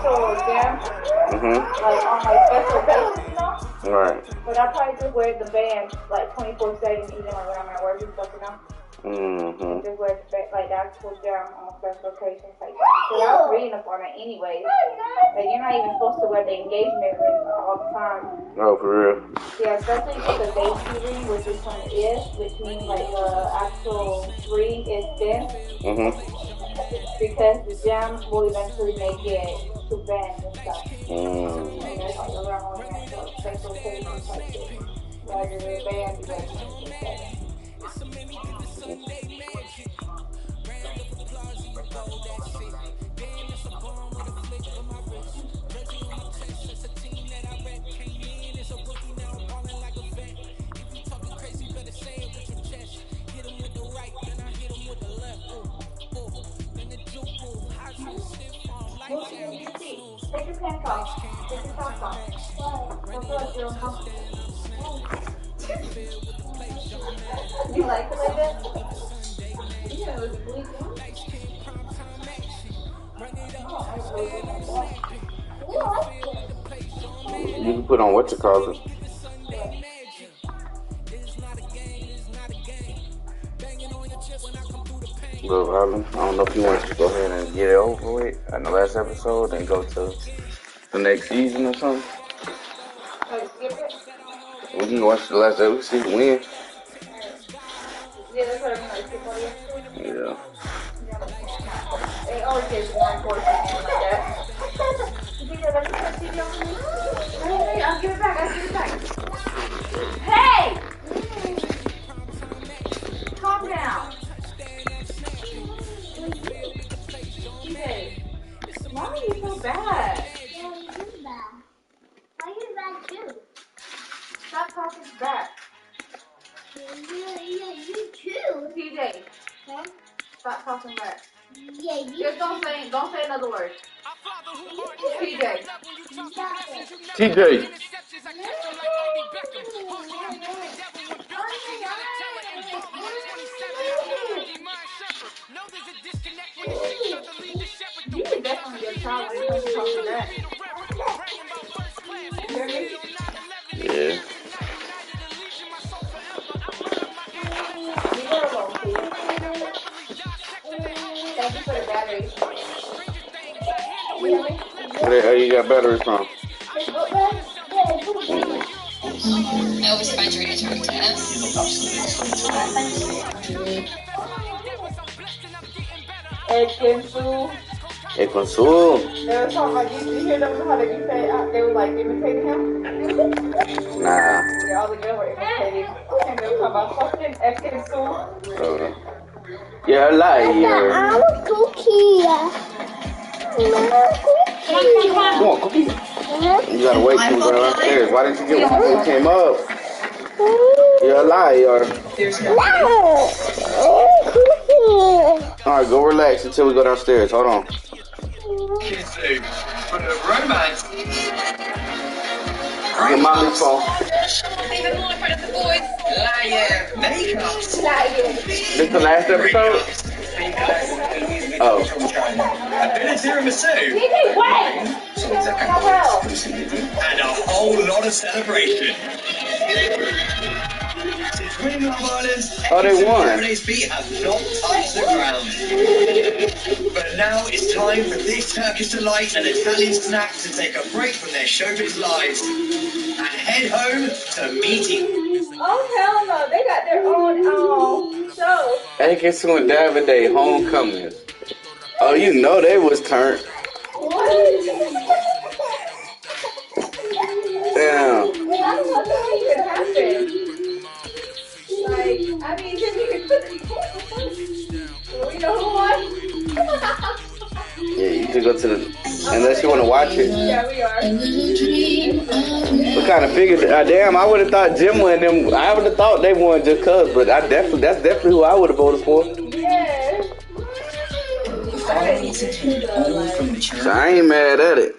actual gym, like on like special basis, you know. Right. But I probably just wear the band like 24/7, even like when I'm at work and stuff, you know. And just wear like the actual gym on special occasions like that. So I was reading up on it anyways. Like you're not even supposed to wear the engagement ring all the time. Oh, for real? Yeah, especially with the baby ring, which is one is, which means like the actual ring is thin. Because the gem will eventually make it to bend and stuff. And there's like around on that, so special occasions like this. Rather than band, like 24/7. Take your pants off. Take your socks off. Don't feel like you're uncomfortable. You like it like that? Yeah, it was bleak. You can put on what you call it. Well, I don't know if you want to go ahead and get it over with in the last episode and go to the next season or something. We can watch the last episode, see who wins. Yeah, that's what I mean, like, yeah. It always gets more important like that. Hey, I'll give it back, I'll give it back. Hey! Calm down. TJ, why are you so bad? Yeah, you're bad. Why are you bad too? Stop talking back. Yeah, you too. TJ, stop talking back. Yeah, you Just don't say another word. TJ. TJ. You can definitely get a child when it comes to talking back. You hear me? Yeah. Leave her alone, please. Thank you for the batteries. You hear me? Where you got batteries from? I always find your answer intense. Econsu. They were talking like, you hear them how they be saying, they were like imitating him? Nah. Yeah, all the girls were imitating. And they were talking about fucking Econsu. Yeah, a liar. I'm a cookie. Come on, cookie. You gotta wait till we go downstairs. Why didn't you get one when you came up? You're a liar. Alright, go relax until we go downstairs. Hold on. Kissing. Romance. Get mommy's phone. Even more in front of the boys. Liar. Makeup. This the last episode? Oh. A bit of tiramisu. And a whole lot of celebration. Since winning Love Island, They won. Everyday's feet have not touched the ground. But now it's time for this Turkish delight and Italian snack to take a break from their showbiz lives and head home to meeting. Oh, hell no. They got their own show. Econsu and Davide Homecoming. Oh, you know they was turned. Damn. How that even happen? Like, I mean, just you could. You know who won? Yeah, you could go to the. Unless you want to watch it. Yeah, we are. What kind of figured? Damn, I would have thought Jim won them. I would have thought they won just cause, but that's definitely who I would have voted for. Yeah. So I ain't mad at it.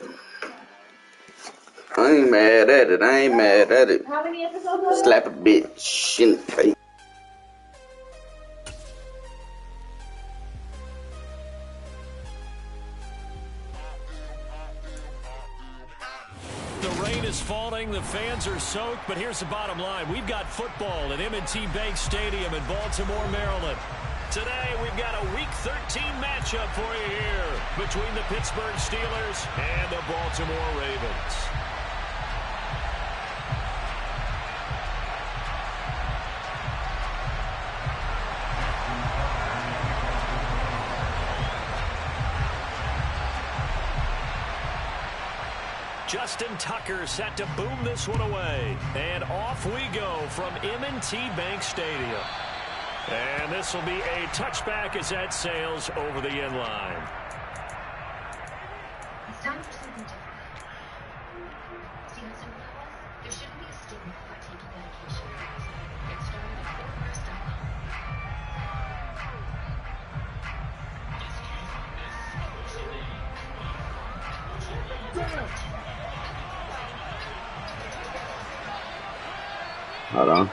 I ain't mad at it. How many episodes? Slap a bitch in the face. The rain is falling, the fans are soaked, but here's the bottom line. We've got football at M&T Bank Stadium in Baltimore, Maryland. Today, we've got a Week 13 matchup for you here between the Pittsburgh Steelers and the Baltimore Ravens. Justin Tucker set to boom this one away. And off we go from M&T Bank Stadium. And this will be a touchback as that sails over the end line. It's time for something different. See how simple that was? There shouldn't be a stigma about taking medication. Get started at fortress.com. Hold on.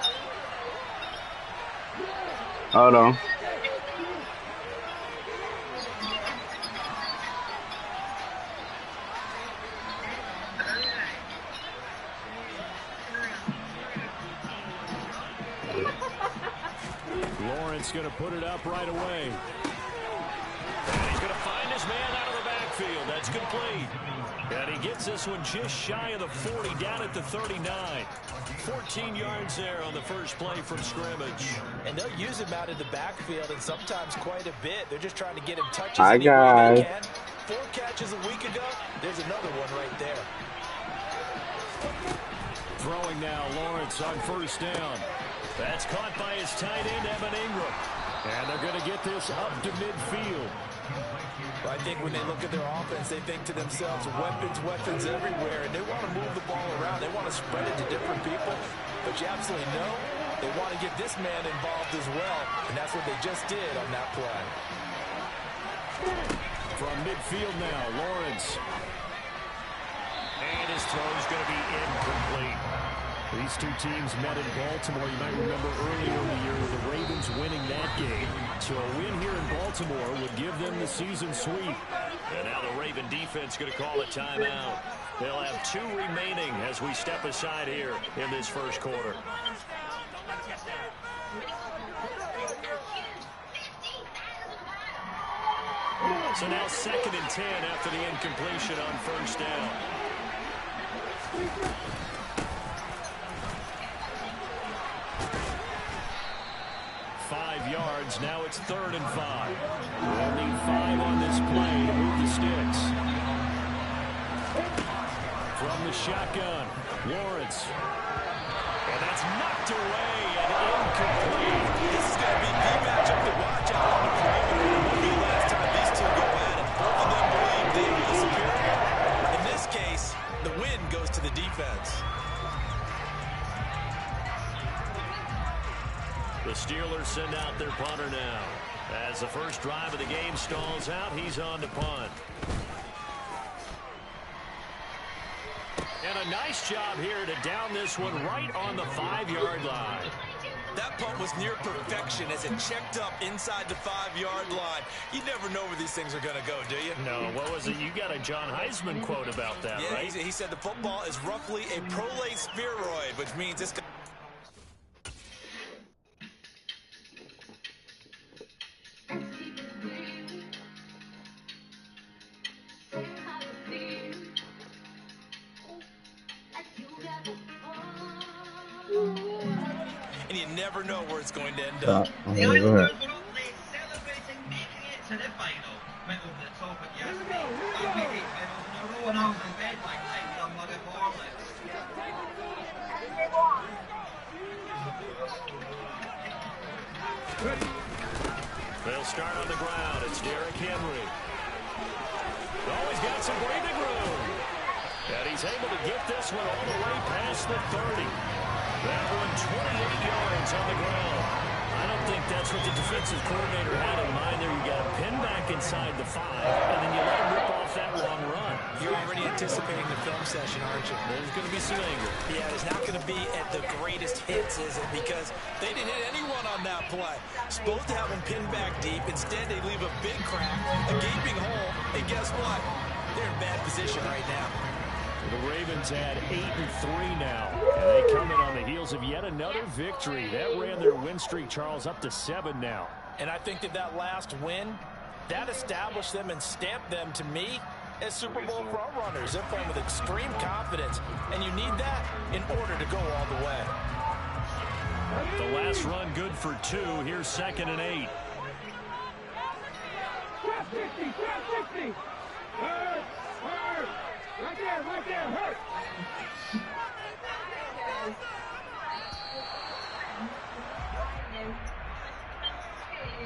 Hold on. Lawrence going to put it up right away. And he's going to find his man out of the backfield. That's complete. And he gets this one just shy of the 40, down at the 39. 14 yards there on the first play from scrimmage. And they'll use him out in the backfield, and sometimes quite a bit. They're just trying to get him touches Hi, any way guys. they can. 4 catches a week ago. There's another one right there. Throwing now, Lawrence on first down. That's caught by his tight end, Evan Ingram. And they're going to get this up to midfield. Well, I think when they look at their offense, they think to themselves, weapons everywhere, and they want to move the ball around. They want to spread it to different people. But you absolutely know they want to get this man involved as well, and that's what they just did on that play. From midfield now, Lawrence. And his throw is going to be incomplete. These two teams met in Baltimore. You might remember earlier in the year with the Ravens winning that game. So a win here in Baltimore would give them the season sweep. And now the Raven defense going to call a timeout. They'll have 2 remaining as we step aside here in this first quarter. So now 2nd and 10 after the incompletion on first down. 5 yards. Now it's 3rd and 5. We'll need 5 on this play to move the sticks. From the shotgun, Lawrence. And that's knocked away and incomplete. This is going to be the matchup to watch out on the perimeter. It will be the last time these two go at it. Both of them believe they are the superior. In this case, the win goes to the defense. The Steelers send out their punter now. As the first drive of the game stalls out, he's on to punt. And a nice job here to down this one right on the 5-yard line. That punt was near perfection as it checked up inside the 5-yard line. You never know where these things are going to go, do you? No, what was it? You got a John Heisman quote about that, yeah, right? He said the football is roughly a prolate spheroid, which means it's... And you never know where it's going to end up. The Islanders were up there celebrating making it to the final. Went over the top of yesterday. Got me 8 medals in a row, and I was in bed like some mug of Horlicks. They'll start on the ground. It's Derrick Henry. Oh, he's got some breathing room. And he's able to get this one all the way past the 30. That one 28 yards on the ground. I don't think that's what the defensive coordinator had in mind there. You got a pin back inside the 5, and then you let him rip off that long run. You're already anticipating the film session, aren't you? There's going to be some anger. Yeah, it's not going to be at the greatest hits, is it? Because they didn't hit anyone on that play. Supposed to have them pinned back deep. Instead, they leave a big crack, a gaping hole. And guess what? They're in bad position right now. The Ravens had 8-3 now, and they come in on the heels of yet another victory. That ran their win streak, Charles, up to 7 now. And I think that last win, that established them and stamped them, to me, as Super Bowl frontrunners. They're playing with extreme confidence, and you need that in order to go all the way. The last run good for 2. Here's 2nd and 8. Right there, hurt.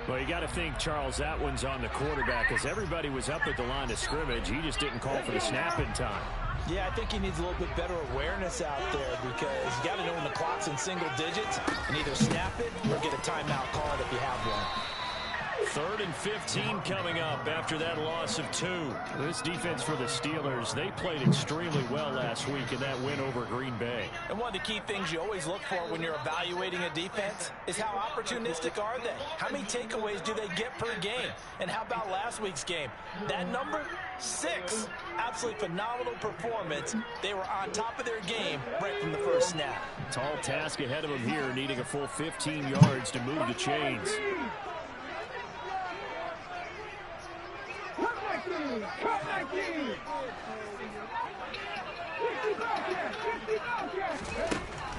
Well, you got to think, Charles, that one's on the quarterback, as everybody was up at the line of scrimmage. He just didn't call for the snap in time. Yeah, I think he needs a little bit better awareness out there, because you got to know when the clock's in single digits and either snap it or get a timeout called if you have one. 3rd and 15 coming up after that loss of 2. This defense for the Steelers, they played extremely well last week in that win over Green Bay. And one of the key things you always look for when you're evaluating a defense is how opportunistic are they? How many takeaways do they get per game? And how about last week's game? That number, 6. Absolutely phenomenal performance. They were on top of their game right from the first snap. Tall task ahead of them here, needing a full 15 yards to move the chains.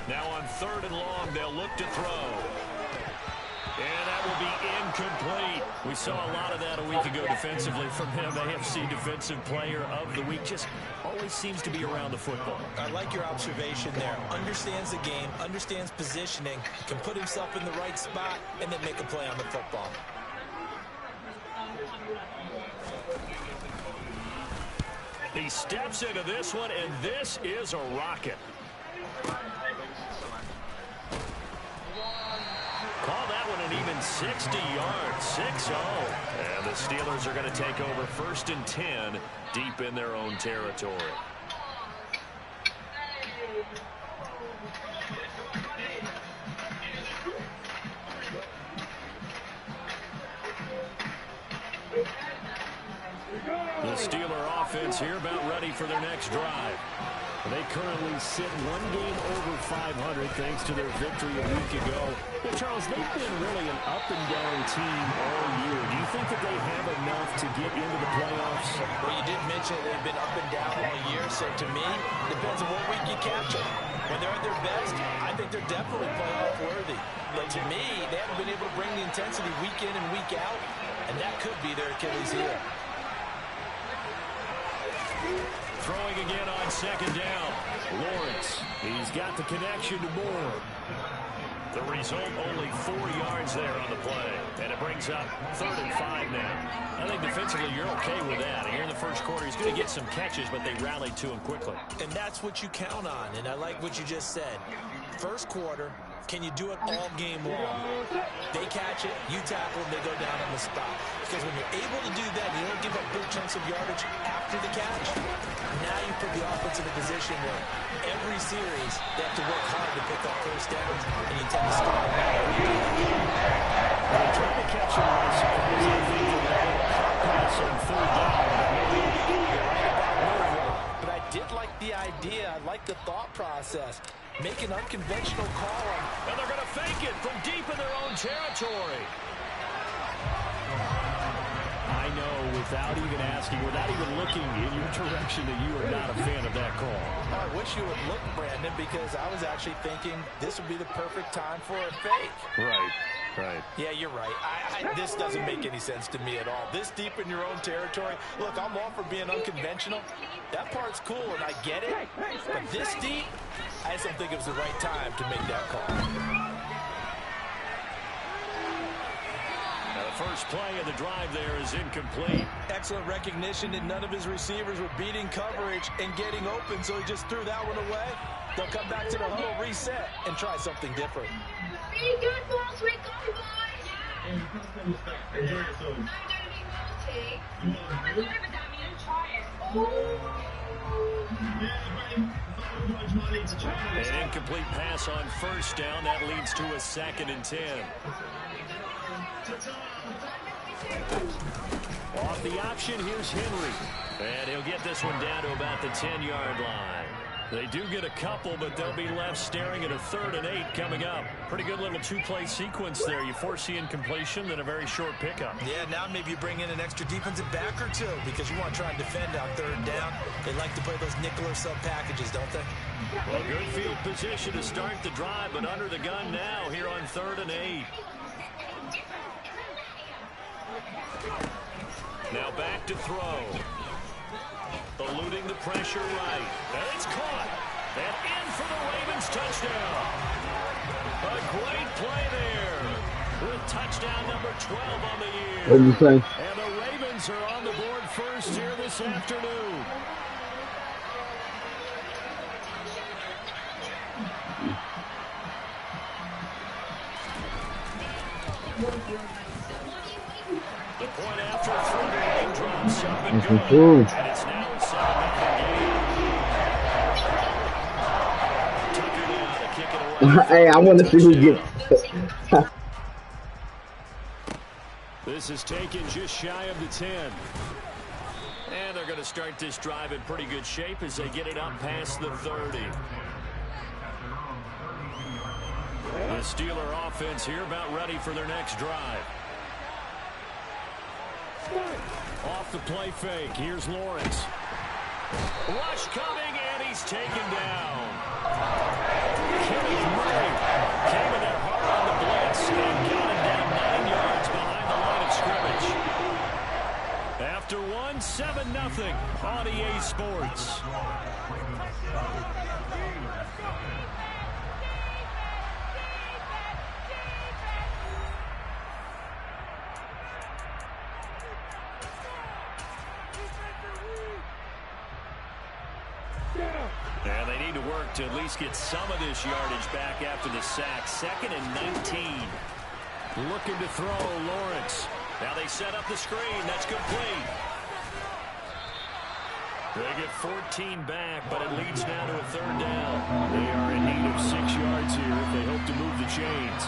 Now on 3rd and long, they'll look to throw. And that will be incomplete. We saw a lot of that a week ago defensively from him. AFC Defensive Player of the Week. Just always seems to be around the football. I like your observation there. Understands the game, understands positioning, can put himself in the right spot, and then make a play on the football. He steps into this one, and this is a rocket. Call that one an even 60 yards, 6-0. And the Steelers are going to take over 1st and 10 deep in their own territory. The Steeler offense here about ready for their next drive. They currently sit 1 game over 500 thanks to their victory a week ago. Well, Charles, they've been really an up-and-down team all year. Do you think that they have enough to get into the playoffs? Well, you did mention they've been up and down all year, so to me, it depends on what week you catch them. When they're at their best, I think they're definitely playoff worthy. But to me, they haven't been able to bring the intensity week in and week out, and that could be their Achilles heel. Throwing again on 2nd down. Lawrence, he's got the connection to Moore. The result, only 4 yards there on the play. And it brings up 3rd and 5 now. I think defensively you're okay with that. Here in the first quarter, he's going to get some catches, but they rallied to him quickly. And that's what you count on, and I like what you just said. First quarter, can you do it all game long? They catch it, you tackle them, they go down on the spot. Because when you're able to do that, you don't give up big chunks of yardage after the catch. Now you put the offense in a position where every series they have to work hard to pick up first downs, and you tend to start them out. They're trying to catch him by surprise. I think that pass on 3rd down. But I did like the idea. I like the thought process. Make an unconventional call. And they're going to fake it from deep in their own territory. I know, without even asking, without even looking in your direction, that you are not a fan of that call. I wish you would look, Brandon, because I was actually thinking this would be the perfect time for a fake. Right. Yeah, you're right. This doesn't make any sense to me at all. This deep in your own territory. Look, I'm all for being unconventional. That part's cool, and I get it. But this deep, I just don't think it was the right time to make that call. Now the first play of the drive there is incomplete. Excellent recognition that none of his receivers were beating coverage and getting open, so he just threw that one away. They'll come back to the huddle, reset, and try something different. Be good, boss. We go, boys. Enjoy yourself. An incomplete pass on 1st down. That leads to a 2nd and 10. Off the option, here's Henry. And he'll get this one down to about the 10-yard line. They do get a couple, but they'll be left staring at a 3rd and 8 coming up. Pretty good little 2-play sequence there. You force the incompletion, then a very short pickup. Yeah, now maybe you bring in an extra defensive back or two because you want to try and defend on 3rd down. They like to play those nickel or sub packages, don't they? Well, good field position to start the drive, but under the gun now here on 3rd and 8. Now back to throw. Eluding the pressure right. And it's caught. And in for the Ravens touchdown. A great play there. With touchdown number 12 on the year. What did you say? And the Ravens are on the board first here this afternoon. The point after through the raindrops up and good. And it's now a 7-0 game. Tucker now to kick it away. Hey, I want to see who gets. This is taken just shy of the 10. And they're going to start this drive in pretty good shape as they get it up past the 30. The Steeler offense here about ready for their next drive. Off the play fake. Here's Lawrence. Rush coming, and he's taken down. Kenneth Murray came in there hard on the blitz and got him down 9 yards behind the line of scrimmage. After 7-0 on EA Sports. And they need to work to at least get some of this yardage back after the sack. 2nd and 19. Looking to throw, Lawrence. Now they set up the screen. That's complete. They get 14 back, but it leads now to a 3rd down. They are in need of 6 yards here if they hope to move the chains.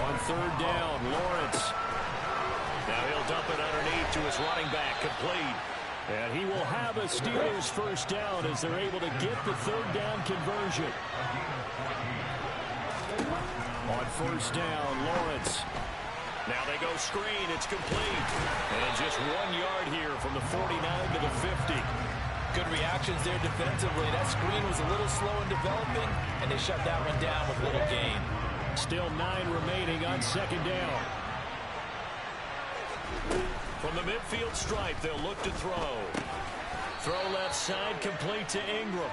On 3rd down, Lawrence. Now he'll dump it underneath to his running back, complete. And he will have a Steelers 1st down as they're able to get the 3rd down conversion. On 1st down, Lawrence. Now they go screen. It's complete. And just 1 yard here from the 49 to the 50. Good reactions there defensively. That screen was a little slow in developing, and they shut that one down with little gain. Still 9 remaining on 2nd down. From the midfield stripe, they'll look to throw. Throw left side, complete to Ingram.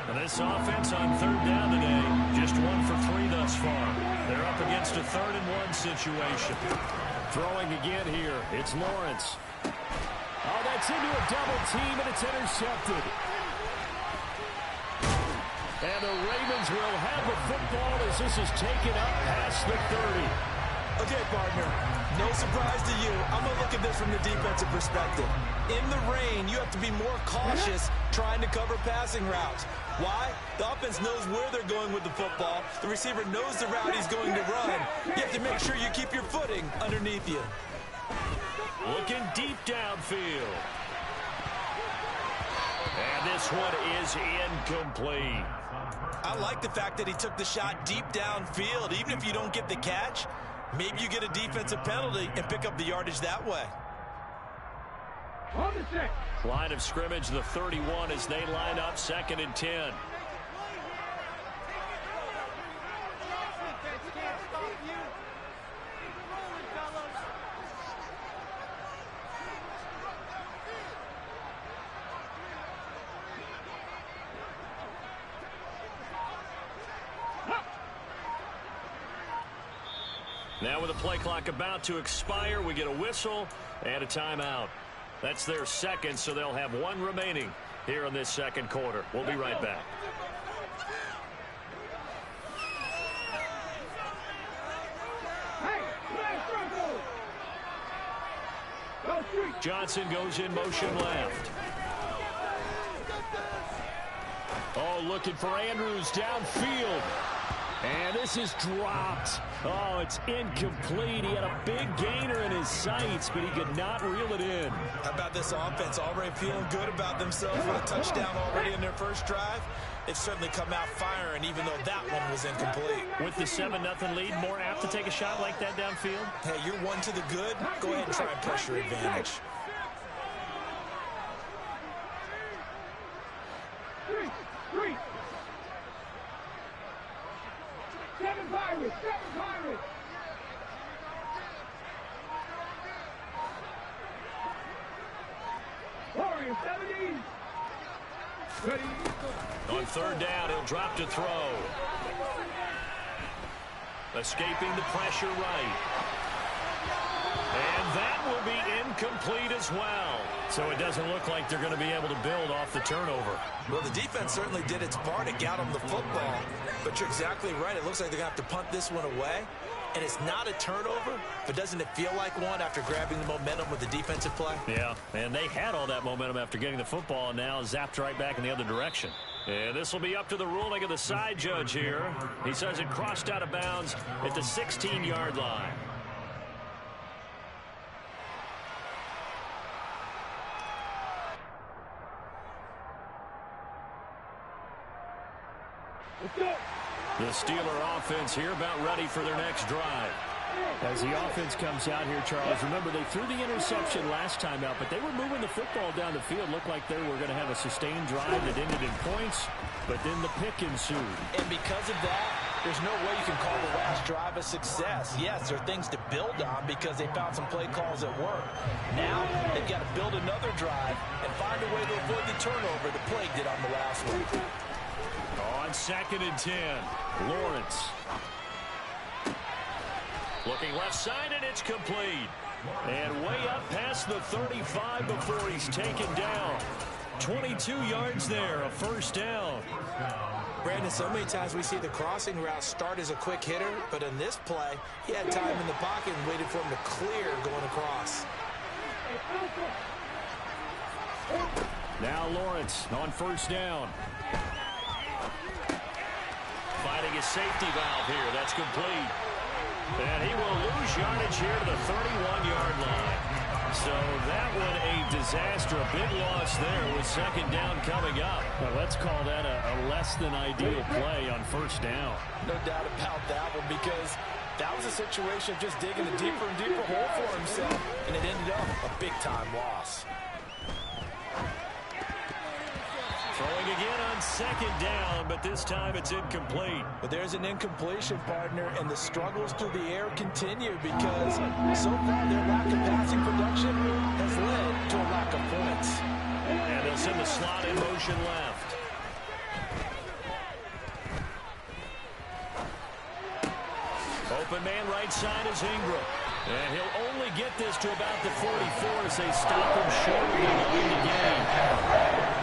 And this offense on 3rd down today, just 1 for 3 thus far. They're up against a 3rd and 1 situation. Throwing again here, it's Lawrence. Oh, that's into a double team, and it's intercepted. And the Ravens will have the football as this is taken up past the 30. Okay, partner, no surprise to you. I'm going to look at this from the defensive perspective. In the rain, you have to be more cautious trying to cover passing routes. Why? The offense knows where they're going with the football. The receiver knows the route he's going to run. You have to make sure you keep your footing underneath you. Looking deep downfield. And this one is incomplete. I like the fact that he took the shot deep downfield. Even if you don't get the catch, maybe you get a defensive penalty and pick up the yardage that way. On the 6. Line of scrimmage, the 31 as they line up 2nd and 10. Now with the play clock about to expire, we get a whistle and a timeout. That's their 2nd, so they'll have 1 remaining here in this 2nd quarter. We'll be right back. Johnson goes in motion left. Oh, looking for Andrews downfield. And this is dropped. Oh, it's incomplete. He had a big gainer in his sights, but he could not reel it in. How about this offense already feeling good about themselves with a touchdown already in their first drive? They've certainly come out firing, even though that one was incomplete. With the 7-0 lead, more apt to take a shot like that downfield? Hey, you're one to the good. Go ahead and try and press your advantage. Three. 7 Pirates. Warriors, 17. Ready. On third down, he'll drop to throw. Escaping the pressure right. And that will be incomplete as well. So it doesn't look like they're going to be able to build off the turnover. Well, the defense certainly did its part to get them the football. But you're exactly right. It looks like they're going to have to punt this one away. And it's not a turnover, but doesn't it feel like one after grabbing the momentum with the defensive play? Yeah, and they had all that momentum after getting the football, and now zapped right back in the other direction. And this will be up to the ruling of the side judge here. He says it crossed out of bounds at the 16-yard line. Let's go. The Steeler offense here about ready for their next drive. As the offense comes out here, Charles, remember they threw the interception last time out, but they were moving the football down the field. Looked like they were going to have a sustained drive that ended in points, but then the pick ensued. And because of that, there's no way you can call the last drive a success. Yes, there are things to build on because they found some play calls that work. Now, they've got to build another drive and find a way to avoid the turnover that plagued it on the last one. On 2nd and 10, Lawrence. Looking left side, and it's complete. And way up past the 35 before he's taken down. 22 yards there, a first down. Brandon, so many times we see the crossing route start as a quick hitter, but in this play, he had time in the pocket and waited for him to clear going across. Now Lawrence on first down. Finding his safety valve here. That's complete. And he will lose yardage here to the 31-yard line. So that one a disaster, a big loss there with 2nd down coming up. Well, let's call that a less than ideal play on first down. No doubt about that one, because that was a situation of just digging a deeper and deeper hole for himself, and it ended up a big-time loss. Throwing again on 2nd down, but this time it's incomplete. But there's an incompletion, partner, and the struggles through the air continue because so far their lack of passing production has led to a lack of points. And they'll send the slot in motion left. Open man right side is Ingram. And he'll only get this to about the 44 as they stop him short of the line to gain.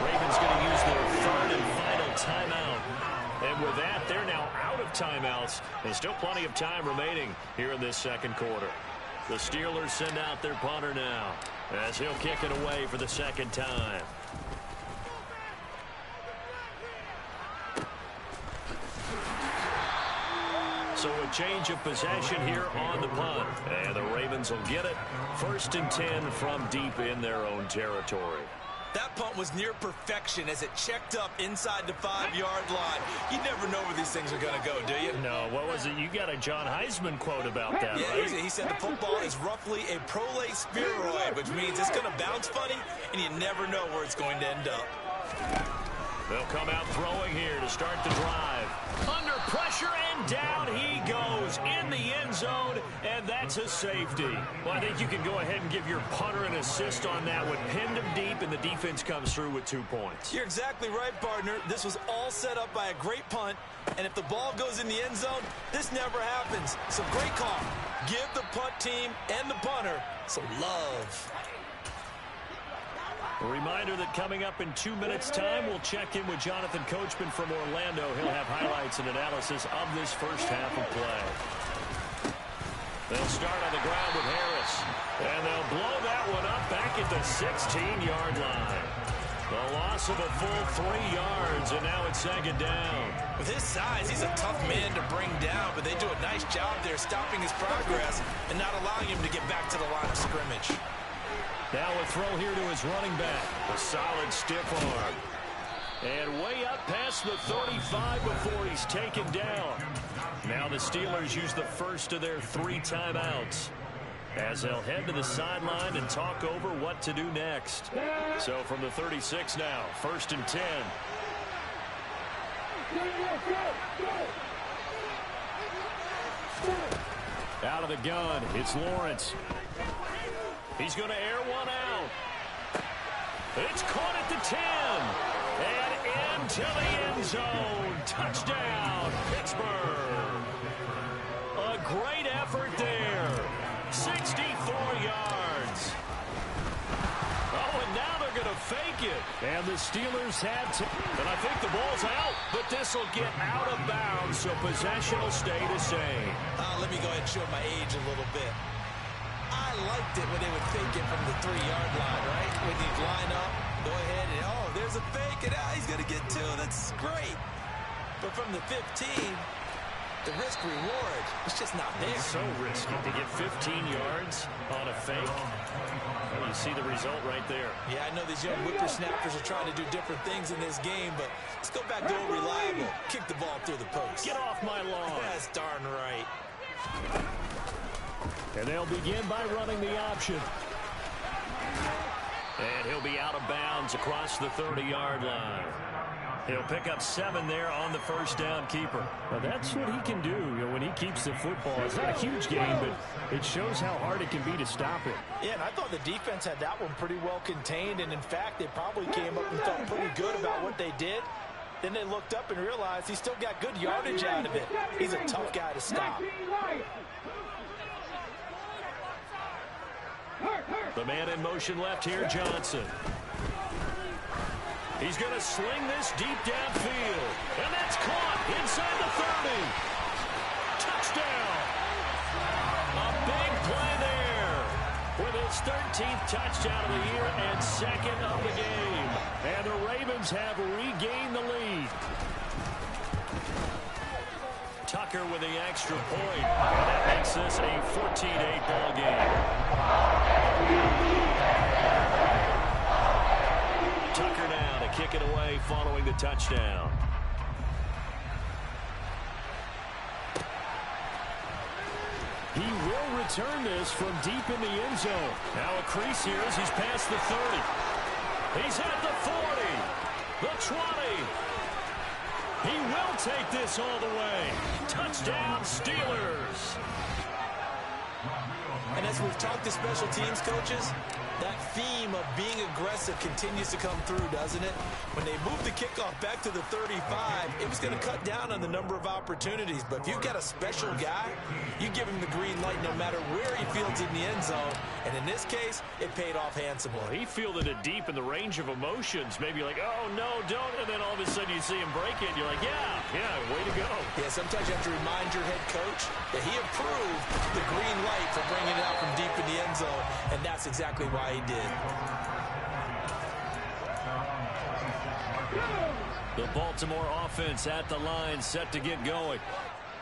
Ravens going to use their 3rd and final timeout. And with that, they're now out of timeouts. And still plenty of time remaining here in this 2nd quarter. The Steelers send out their punter now as he'll kick it away for the 2nd time. So a change of possession here on the punt. And the Ravens will get it. 1st and 10 from deep in their own territory. That punt was near perfection as it checked up inside the 5-yard line. You never know where these things are going to go, do you? No, what was it? You got a John Heisman quote about that, yeah, right? He said the football is roughly a prolate spheroid, which means it's going to bounce funny, and you never know where it's going to end up. They'll come out throwing here to start the drive. Under pressure, and down he goes in the end zone, and that's a safety. Well, I think you can go ahead and give your punter an assist on that one. Pinned him deep, and the defense comes through with 2 points. You're exactly right, partner. This was all set up by a great punt, and if the ball goes in the end zone, this never happens. So great call. Give the punt team and the punter some love. A reminder that coming up in 2 minutes' time, we'll check in with Jonathan Coachman from Orlando. He'll have highlights and analysis of this first half of play. They'll start on the ground with Harris, and they'll blow that one up back at the 16-yard line. The loss of a full 3 yards, and now it's second down. With his size, he's a tough man to bring down, but they do a nice job there stopping his progress and not allowing him to get back to the line of scrimmage. Now a throw here to his running back. A solid stiff arm. And way up past the 35 before he's taken down. Now the Steelers use the first of their 3 timeouts, as they'll head to the sideline and talk over what to do next. So from the 36 now, 1st and 10. Out of the gun, it's Lawrence. He's going to air one out. It's caught at the 10. And into the end zone. Touchdown, Pittsburgh. A great effort there. 64 yards. Oh, and now they're going to fake it. And the Steelers had to. And I think the ball's out, but this will get out of bounds, so possession will stay the same. Let me go ahead and show my age a little bit. I liked it when they would fake it from the 3-yard line, right? When you'd line up, go ahead, and oh, there's a fake, and he's going to get 2. That's great. But from the 15, the risk-reward is just not there. It's so risky to get 15 yards on a fake. And you see the result right there. Yeah, I know these young whippersnappers are trying to do different things in this game, but let's go back to old reliable. Kick the ball through the post. Get off my lawn. That's darn right. And they'll begin by running the option. And he'll be out of bounds across the 30-yard line. He'll pick up 7 there on the first down keeper. Now that's what he can do, when he keeps the football. It's not a huge game, but it shows how hard it can be to stop it. Yeah, and I thought the defense had that one pretty well contained, and in fact, they probably came up and felt pretty good about what they did. Then they looked up and realized he still got good yardage out of it. He's a tough guy to stop. The man in motion left here, Johnson. He's going to sling this deep downfield. And that's caught inside the 30. Touchdown. A big play there with his 13th touchdown of the year and 2nd of the game. And the Ravens have regained the lead. Tucker with the extra point. And that makes this a 14-8 ball game. Tucker now to kick it away following the touchdown. He will return this from deep in the end zone. Now a crease here as he's past the 30. He's at the 40. The 20. He will take this all the way. Touchdown, Steelers. And as we've talked to special teams coaches, that theme of being aggressive continues to come through, doesn't it? When they moved the kickoff back to the 35, it was going to cut down on the number of opportunities. But if you've got a special guy, you give him the green light no matter where he fields in the end zone. And in this case, it paid off handsomely. Well, he fielded it deep in the range of emotions. Maybe like, oh, no, don't. And then all of a sudden you see him break it. And you're like, yeah, way to go. Yeah, sometimes you have to remind your head coach that he approved the green light for bringing it out from deep in the end zone. And that's exactly why he did. The Baltimore offense at the line, set to get going.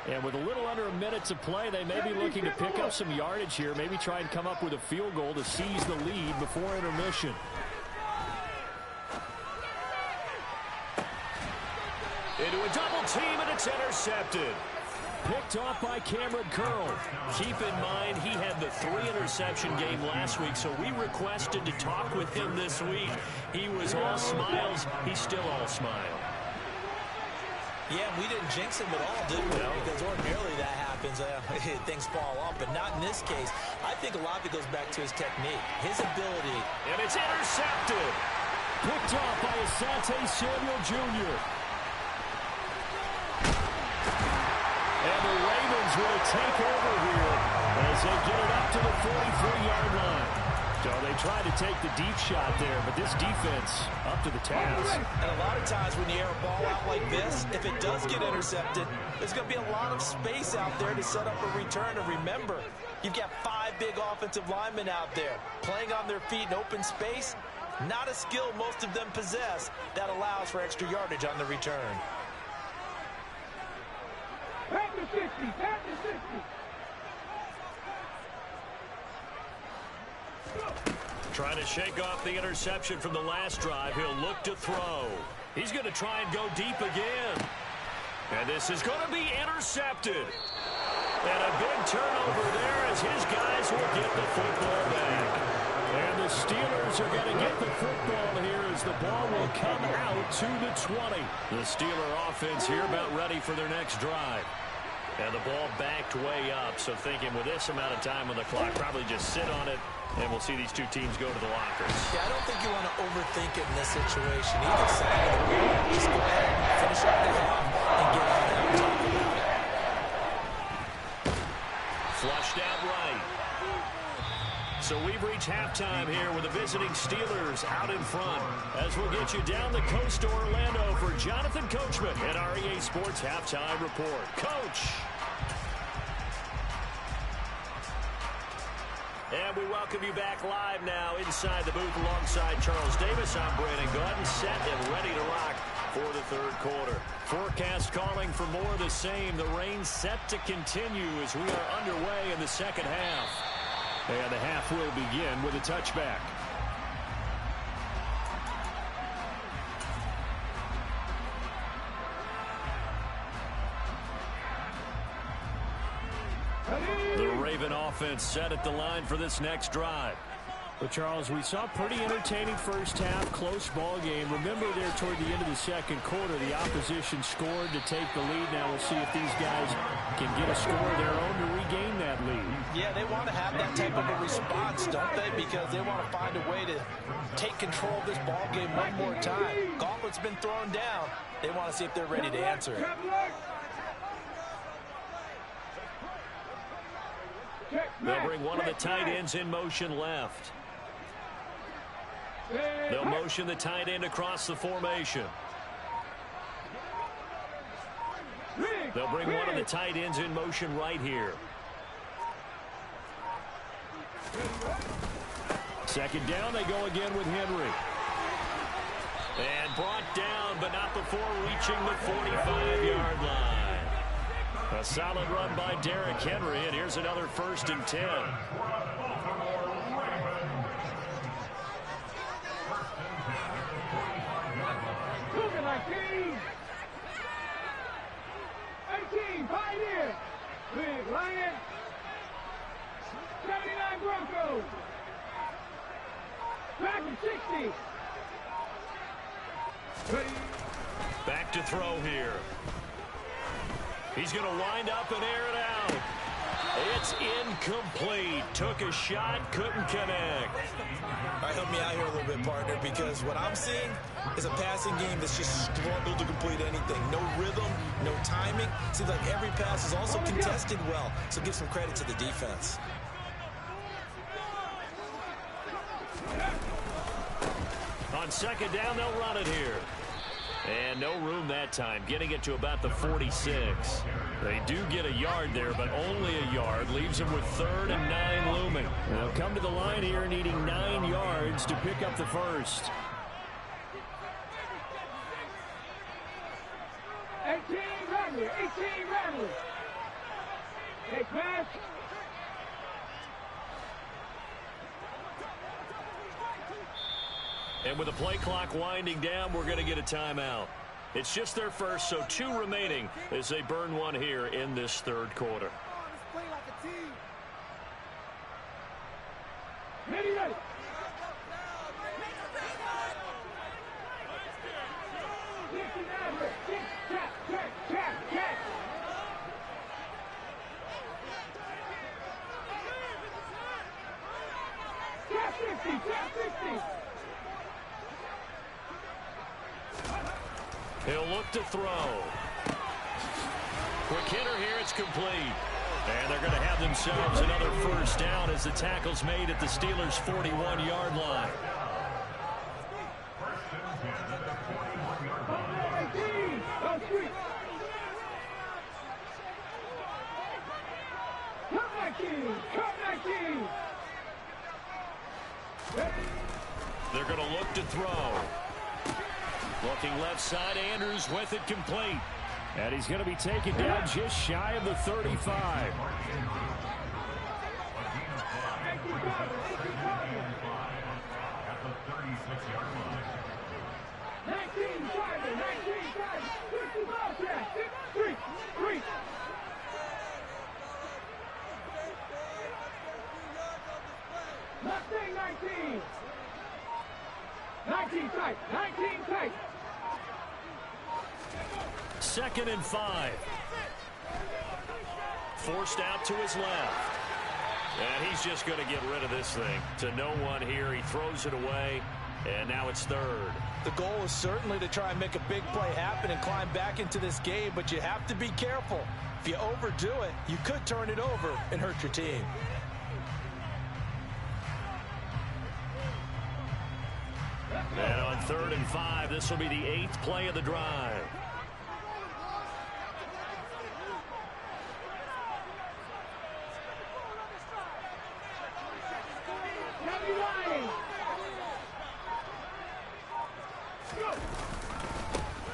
And with a little under a minute to play, they may be looking to pick up some yardage here, maybe try and come up with a field goal to seize the lead before intermission. Into a double team, and it's intercepted. Picked off by Cameron Curl. Keep in mind, he had the 3-interception game last week, so we requested to talk with him this week. He was all smiles. He's still all smile. Yeah, we didn't jinx him at all, did we? No. Because ordinarily that happens. Things fall off, but not in this case. I think a lot of it goes back to his technique, his ability. And it's intercepted. Picked off by Asante Samuel Jr. And the Ravens will take over here as they get it up to the 43-yard line. So they tried to take the deep shot there, but this defense up to the task. And a lot of times when you air a ball out like this, if it does get intercepted, there's going to be a lot of space out there to set up a return. And remember, you've got 5 big offensive linemen out there playing on their feet in open space. Not a skill most of them possess that allows for extra yardage on the return. Back to 60, back to 60. Trying to shake off the interception from the last drive. He'll look to throw. He's going to try and go deep again. And this is going to be intercepted. And a big turnover there as his guys will get the football back. And the Steelers are going to get the football here as the ball will come out to the 20. The Steeler offense here about ready for their next drive. And the ball backed way up, so thinking with this amount of time on the clock, probably just sit on it, and we'll see these two teams go to the lockers. Yeah, I don't think you want to overthink it in this situation. Either side of the ball, just go ahead, finish up the half, and get out there and talk about it. Flushed out right. So we've reached halftime here with the visiting Steelers out in front. As we'll get you down the coast to Orlando for Jonathan Coachman at our EA Sports Halftime Report. Coach. And we welcome you back live now inside the booth alongside Charles Davis. I'm Brandon Gordon, set and ready to rock for the third quarter. Forecast calling for more of the same. The rain set to continue as we are underway in the second half. And the half will begin with a touchback. The Raven offense set at the line for this next drive. But, Charles, we saw pretty entertaining first half, close ball game. Remember there toward the end of the second quarter, the opposition scored to take the lead. Now we'll see if these guys can get a score of their own to regain that lead. Yeah, they want to have that type of a response, don't they? Because they want to find a way to take control of this ball game one more time. Gauntlet's been thrown down. They want to see if they're ready to answer it. They'll bring one of the tight ends in motion left. They'll motion the tight end across the formation. They'll bring one of the tight ends in motion right here. Second down, they go again with Henry. And brought down, but not before reaching the 45-yard line. A solid run by Derrick Henry, and here's another 1st and 10. Looking like 18, Pioneer. Big Lion. 79 Broncos. Back to 60. Back to throw here. He's going to wind up and air it out. It's incomplete. Took a shot, couldn't connect. All right, help me out here a little bit, partner, because what I'm seeing is a passing game that's just struggled to complete anything. No rhythm, no timing. Seems like every pass is also contested well, so give some credit to the defense. On second down, they'll run it here. And no room that time, getting it to about the 46. They do get a yard there, but only a yard. Leaves them with 3rd and 9 looming. They'll come to the line here needing 9 yards to pick up the first. 18 Radley. Take pass. And with the play clock winding down, we're going to get a timeout. It's just their first, so 2 remaining as they burn one here in this third quarter. Ready. He'll look to throw. Quick hitter here, it's complete. And they're going to have themselves another first down as the tackle's made at the Steelers' 41-yard line. They're going going to look to throw. Looking left side, Andrews with it complete. And he's going to be taken down just shy of the 35. Left thing, 19. 19 tight. 19 tight. 2nd and 5. Forced out to his left. And he's just going to get rid of this thing. To no one here. He throws it away. And now it's 3rd. The goal is certainly to try and make a big play happen and climb back into this game, but you have to be careful. If you overdo it, you could turn it over and hurt your team. And on 3rd and 5, this will be the 8th play of the drive.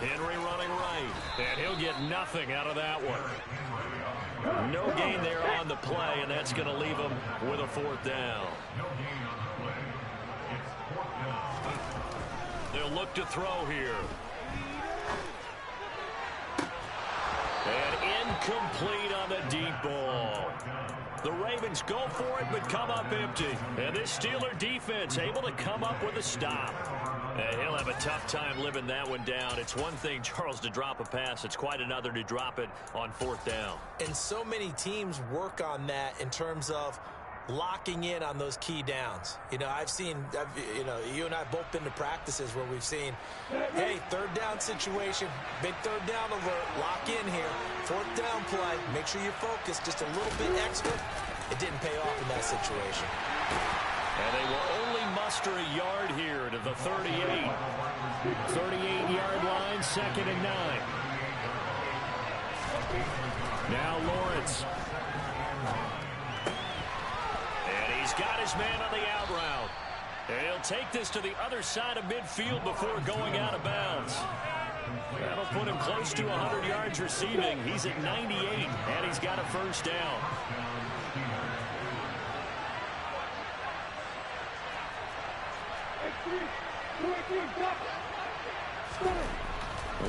Henry running right, and he'll get nothing out of that one. No gain there on the play, and that's going to leave him with a 4th down. They'll look to throw here. And incomplete on the deep ball. The Ravens go for it, but come up empty. And this Steeler defense able to come up with a stop. And he'll have a tough time living that one down. It's one thing, Charles, to drop a pass. It's quite another to drop it on 4th down. And so many teams work on that in terms of locking in on those key downs. You know, you and I have both been to practices where we've seen, hey, 3rd down situation, big 3rd down alert, lock in here, 4th down play, make sure you focus just a little bit extra. It didn't pay off in that situation. And they will only muster a yard here to the 38. 38-yard line, 2nd and 9. Now Lawrence. And he's got his man on the out route. And he'll take this to the other side of midfield before going out of bounds. That'll put him close to 100 yards receiving. He's at 98, and he's got a 1st down.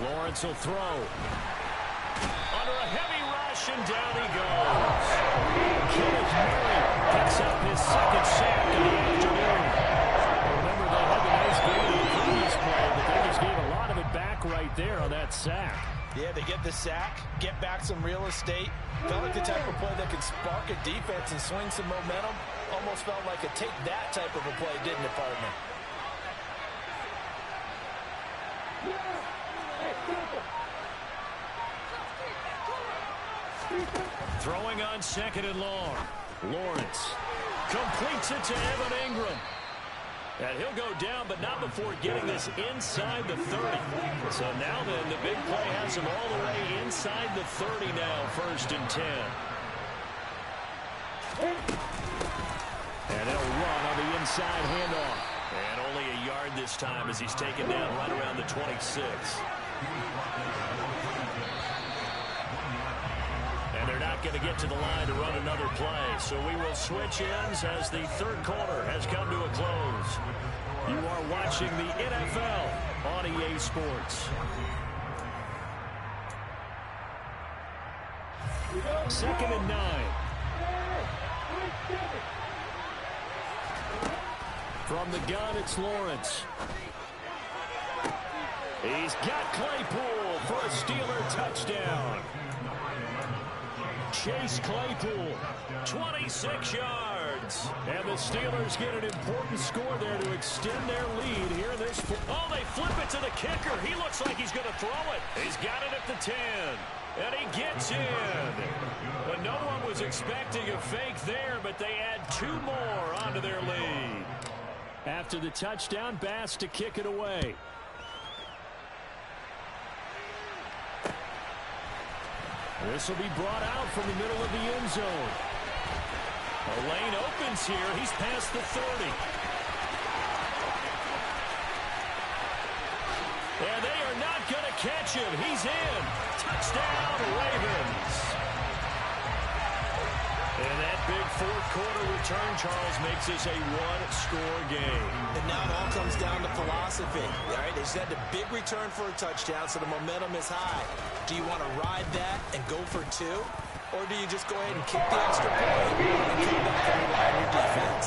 Lawrence will throw. Under a heavy rush, and down he goes. Kenneth Murray picks up his 2nd sack of the afternoon. Remember, they had the nice game in the previous play, but they just gave a lot of it back right there on that sack. Yeah, they get the sack, get back some real estate. Felt like the type of play that could spark a defense and swing some momentum. Almost felt like a take that type of a play, didn't it, partner? Throwing on 2nd and long. Lawrence completes it to Evan Ingram. And he'll go down, but not before getting this inside the 30. So now then, the big play has him all the way inside the 30 now, 1st and 10. And he'll run on the inside handoff. And only a yard this time as he's taken down right around the 26. And they're not going to get to the line to run another play. So we will switch ends as the 3rd quarter has come to a close. You are watching the NFL on EA Sports. 2nd and 9. From the gun, it's Lawrence. He's got Claypool for a Steeler touchdown. Chase Claypool, 26 yards. And the Steelers get an important score there to extend their lead here in this. Oh, they flip it to the kicker. He looks like he's going to throw it. He's got it at the 10. And he gets in. But no one was expecting a fake there, but they add 2 more onto their lead. After the touchdown, Bass to kick it away. This will be brought out from the middle of the end zone. A lane opens here. He's past the 30. And they are not going to catch him. He's in. Touchdown, Ravens. And that big fourth quarter return, Charles, makes this a one-score game. And now it all comes down to philosophy. All right, they just had a big return for a touchdown, so the momentum is high. Do you want to ride that and go for two? Or do you just go ahead and kick the extra point and come back and rely on your defense?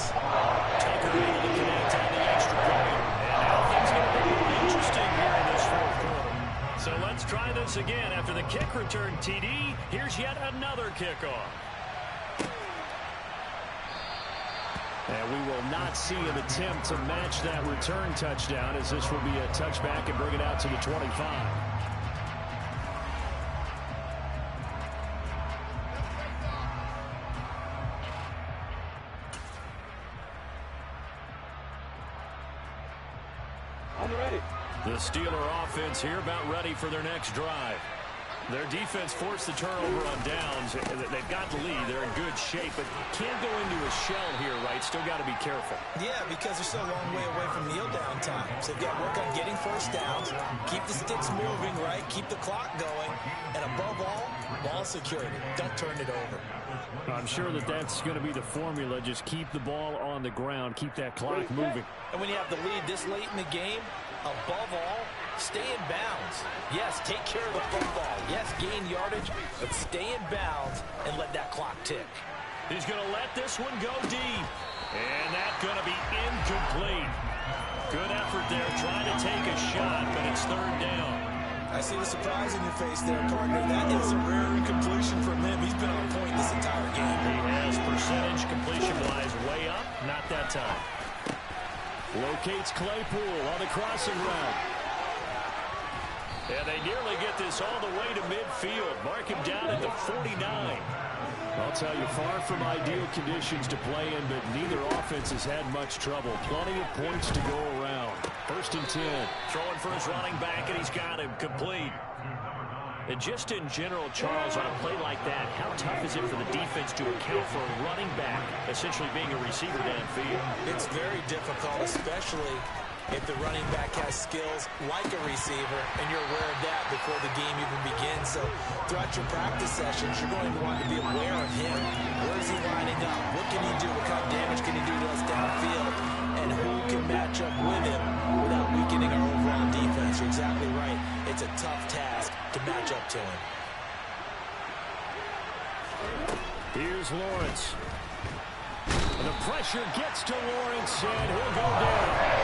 Tucker able to connect on the extra point. And now things going to be interesting here in this fourth quarter. So let's try this again. After the kick return TD, here's yet another kickoff. And we will not see an attempt to match that return touchdown, as this will be a touchback and bring it out to the 25. The Steeler offense here about ready for their next drive. Their defense forced the turnover on downs. They've got the lead. They're in good shape, but can't go into a shell here, right? Still got to be careful. Yeah, because they're still a long way away from kneel down time. So they've got to work on getting first downs, keep the sticks moving, right? Keep the clock going. And above all, ball security. Don't turn it over. I'm sure that that's going to be the formula. Just keep the ball on the ground. Keep that clock moving. And when you have the lead this late in the game, above all, stay in bounds. Yes, take care of the football. Yes, gain yardage, but stay in bounds and let that clock tick. He's going to let this one go deep. And that's going to be incomplete. Good effort there, trying to take a shot, but it's third down. I see the surprise in your face there, partner. That is a rare incompletion from him. He's been on point this entire game. He has percentage completion-wise way up. Not that time. Locates Claypool on the crossing route. And they nearly get this all the way to midfield. Mark him down at the 49. I'll tell you, far from ideal conditions to play in, but neither offense has had much trouble. Plenty of points to go around. First and 10. Throwing for his running back, and he's got him complete. And just in general, Charles, on a play like that, how tough is it for the defense to account for a running back essentially being a receiver downfield? It's very difficult, especially if the running back has skills like a receiver, and you're aware of that before the game even begins. So throughout your practice sessions, you're going to want to be aware of him. Where is he lining up? What can he do? What kind of damage can he do to us downfield? And who can match up with him without weakening our overall defense? You're exactly right. It's a tough task to match up to him. Here's Lawrence. And the pressure gets to Lawrence, and he'll go down.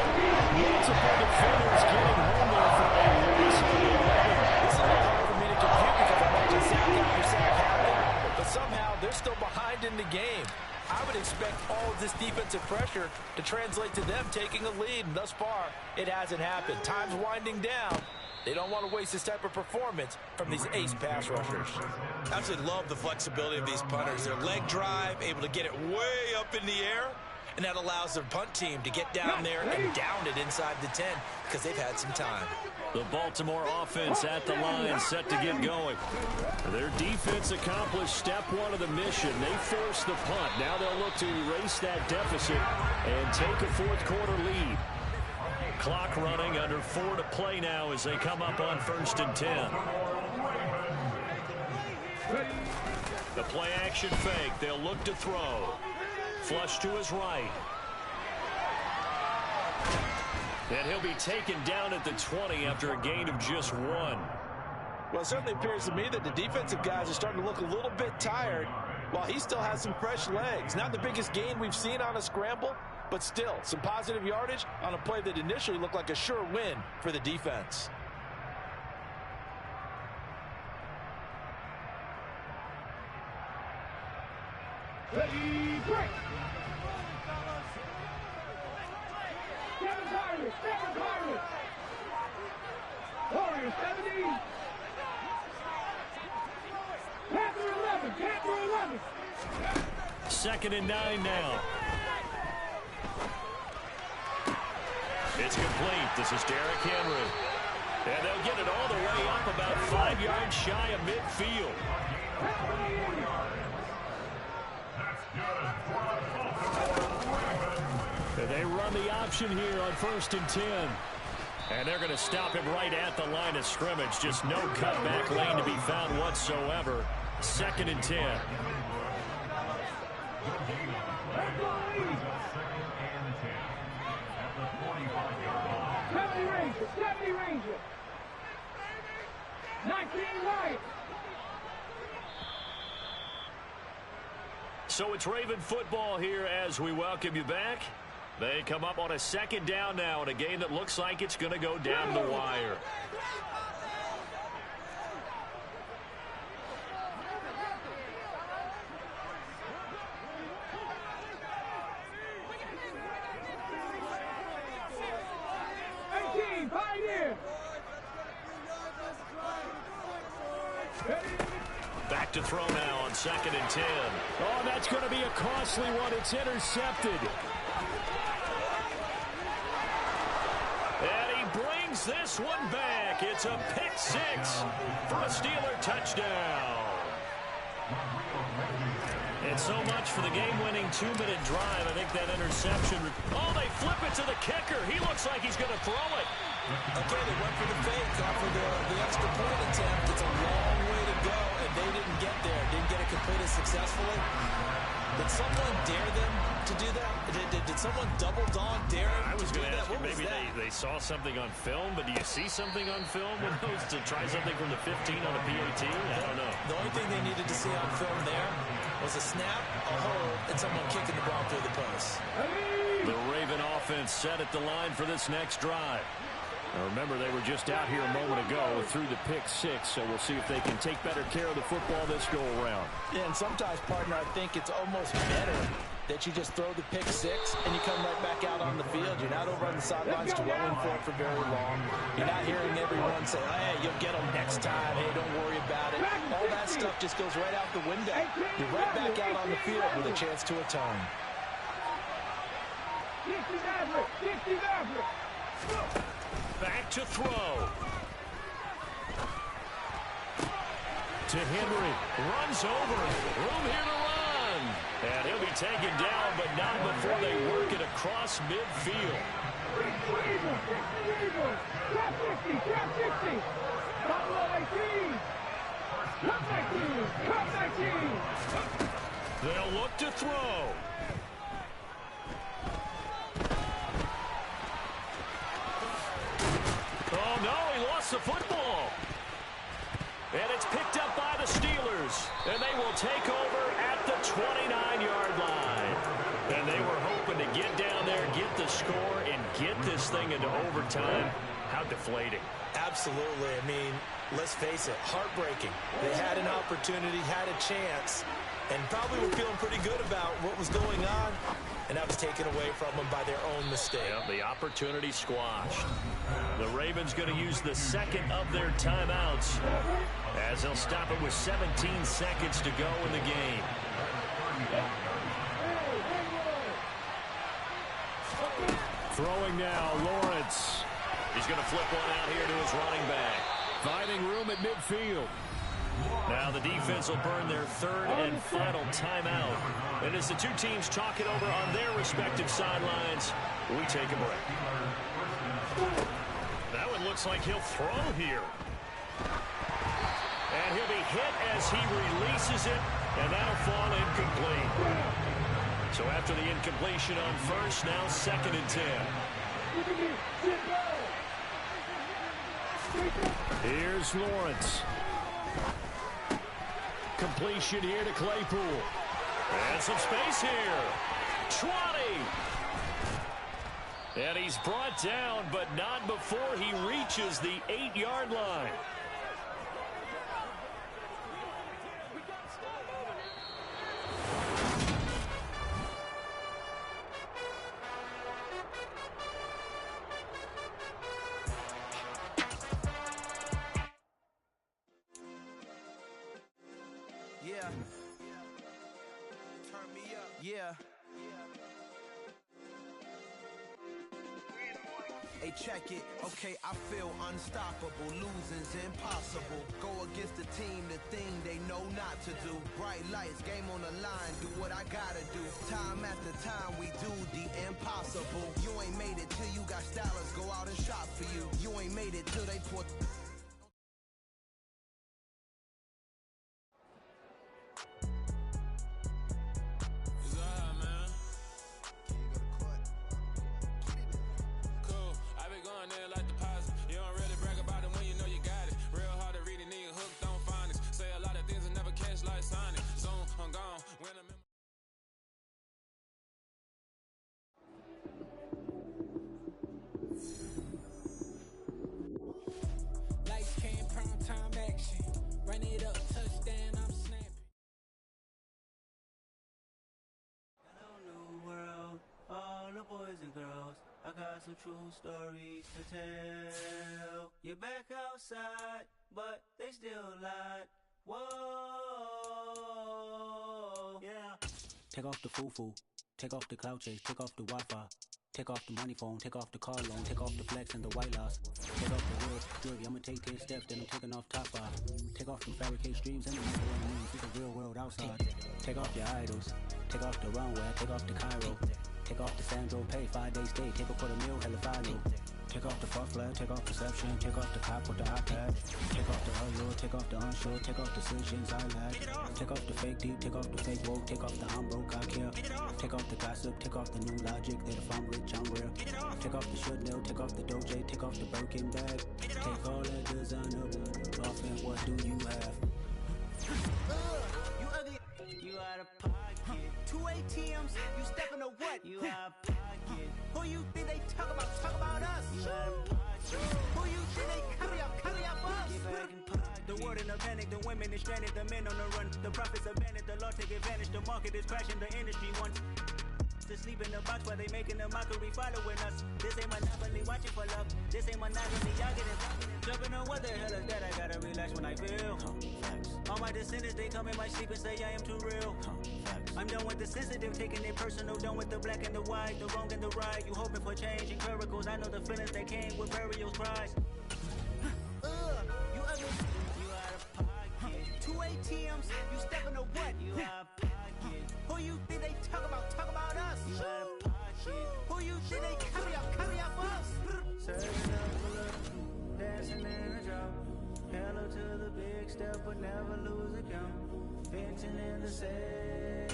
Multiple defenders getting home there for a loss of 11. It's a little hard for me to compute because I'm watching sack after sack happen, but somehow they're still behind in the game. I would expect all of this defensive pressure to translate to them taking a lead, and thus far, it hasn't happened. Time's winding down. They don't want to waste this type of performance from these ace pass rushers. I absolutely love the flexibility of these punters. Their leg drive, able to get it way up in the air, and that allows their punt team to get down there and down it inside the 10 because they've had some time. The Baltimore offense at the line, set to get going. Their defense accomplished step one of the mission. They forced the punt. Now they'll look to erase that deficit and take a fourth quarter lead. Clock running, under 4 to play now as they come up on first and 10. The play action fake. They'll look to throw. Flush to his right. And he'll be taken down at the 20 after a gain of just 1. Well, it certainly appears to me that the defensive guys are starting to look a little bit tired while he still has some fresh legs. Not the biggest gain we've seen on a scramble, but still some positive yardage on a play that initially looked like a sure win for the defense. Ready, break! Seven Pirates! Warriors 70! Panther 11! Second and 9 now. It's complete. This is Derrick Henry. And they'll get it all the way up about 5 yards shy of midfield. And they run the option here on first and 10. And they're going to stop him right at the line of scrimmage. Just no cutback lane to be found whatsoever. 2nd and 10. Stephanie Ranger. 19 right. So it's Raven football here as we welcome you back. They come up on a 2nd down now in a game that looks like it's going to go down the wire. Back to throw now on 2nd and 10. Oh, that's going to be a costly one. It's intercepted. And he brings this one back. It's a pick 6 for a Steeler touchdown. And so much for the game-winning 2-minute drive. I think that interception. Oh, they flip it to the kicker. He looks like he's going to throw it. Okay, they went for the fake off of the extra point attempt. It's a long way to go, and they didn't get there. Didn't get it completed successfully. Did someone dare them to do that? Did someone double dog dare them? I was going to ask you, What maybe they saw something on film, but do you see something on film with those to try something from the 15 on a PAT? I don't know. The only thing they needed to see on film there was a snap, a hold, and someone kicking the ball through the post. The Raven offense set at the line for this next drive. Now remember, they were just out here a moment ago through the pick 6, so we'll see if they can take better care of the football this go-around. Yeah, and sometimes, partner, I think it's almost better that you just throw the pick 6 and you come right back out on the field. You're not over on the sidelines dwelling for very long. You're not hearing everyone say, hey, you'll get them next time. Hey, don't worry about it. All that stuff just goes right out the window. You're right back out on the field with a chance to atone. Back to throw. To Henry. Runs over it. Room here to run. And he'll be taken down, but not before they work it across midfield. Trap 60, trap 60. Top 18. Top 19. They'll look to throw. Oh, no, he lost the football. And it's picked up by the Steelers. And they will take over at the 29-yard line. And they were hoping to get down there, get the score, and get this thing into overtime. How deflating. Absolutely. I mean, let's face it, heartbreaking. They had an opportunity, had a chance, and probably were feeling pretty good about what was going on. And that was taken away from them by their own mistake. Yeah, the opportunity squashed. The Ravens going to use the second of their timeouts as they'll stop it with 17 seconds to go in the game. Throwing now, Lawrence. He's going to flip one out here to his running back. Finding room at midfield. Now the defense will burn their third and final timeout. And as the two teams talk it over on their respective sidelines, we take a break. That one looks like he'll throw here. And he'll be hit as he releases it, and that'll fall incomplete. So after the incompletion on first, now 2nd and 10. Here's Lawrence. Completion here to Claypool. And some space here. 20. And he's brought down, but not before he reaches the 8-yard line. Yeah. Turn me up. Yeah. Hey, check it. Okay, I feel unstoppable. Losing's impossible. Go against the team, the thing they know not to do. Bright lights, game on the line. Do what I gotta do. Time after time, we do the impossible. You ain't made it till you got stylers. Go out and shop for you. You made it till they put. Lights came, prime time action. Run it up, touchdown, I'm snapping. Hello, new world, all the boys and girls. I got some true stories to tell. You're back outside, but they still lied. Whoa, yeah. Take off the foo-foo, take off the cloud chase, take off the Wi-Fi. Take off the money phone, take off the car loan, take off the flex and the white loss. Take off the real jewelry, I'ma take 10 steps, then I'm taking off top 5. Take off the fabricate streams and the microwave memes, it's a real world outside. Take off your idols, take off the runway, take off the Cairo. Take off the Sandro pay, 5-day stay, take a quarter meal, hella final. Take off the far flag, take off perception, take off the cop with the iPad. Take off the allure, take off the unsure, take off decisions I lack. Take off the fake deep, take off the fake woke, take off the I'm broke, I care. Take off the gossip, take off the new logic that if I'm rich, I'm real. Take off the should know, take off the doje, take off the Birkin bag. Take all that designer off and what do you have? You ugly. You out of pocket. 2 ATMs, you stepping to what? You out of pocket. Who you think they talk about us? You out of pocket. Who you think they carry up us? Get back in pocket. The world in a panic, the women is stranded, the men on the run. The profits abandoned, the law take advantage, the market is crashing, the industry wants to sleep in the box while they making a mockery following us. This ain't monopoly, watching for love. This ain't monogamy, y'all getting jumping on what the hell is that? I gotta relax when I feel. All my descendants, they come in my sleep and say I am too real. I'm done with the sensitive, taking it personal. Done with the black and the white, the wrong and the right. You hoping for change and miracles. I know the feelings that came with burials, cries. You ugly. You out of pocket. 2 ATMs, you stepping to what? You out of pocket. Who you think they talk about us? You out of pocket. Who you think they carry up us? Serving up a look, dancing in a drop. Hello to the big step, but never lose a count. Venting in the safe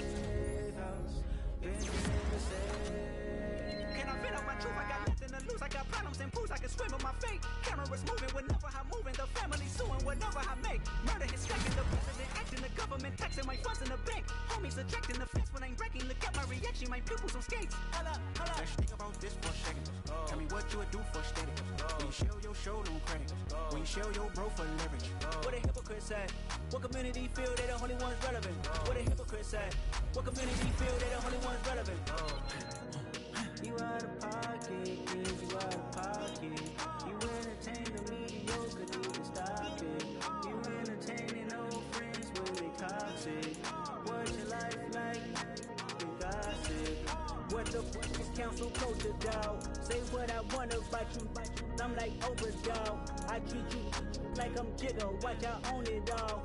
house. Venting in the safe. Can I vent out my truth? I got nothing to lose. I got problems and booze. I can swim with my fate. Cameras moving whenever I'm moving. The family suing whatever I make. Murder is stacking. The president acting. The government taxing my funds in the bank. Homies ejecting the fence when I'm breaking. Look at my reaction. My pupils on skates. Hold up. Let's think about this for a second. Tell me what you would do for steady. When you show your show, don't crack. When you show your bro for leverage. What a hypocrite said. What community feel they the only ones relevant? What a hypocrite said. What community feel they the only ones relevant? You out of pocket, kid, you out of pocket. You entertain the mediocre, need to stop it. You entertaining old friends when they toxic. What's your life like? You gossip. What the fuck is council culture, dog? Say what I want about you. I'm like overdog. I treat you like I'm Jigga. Watch I own it all.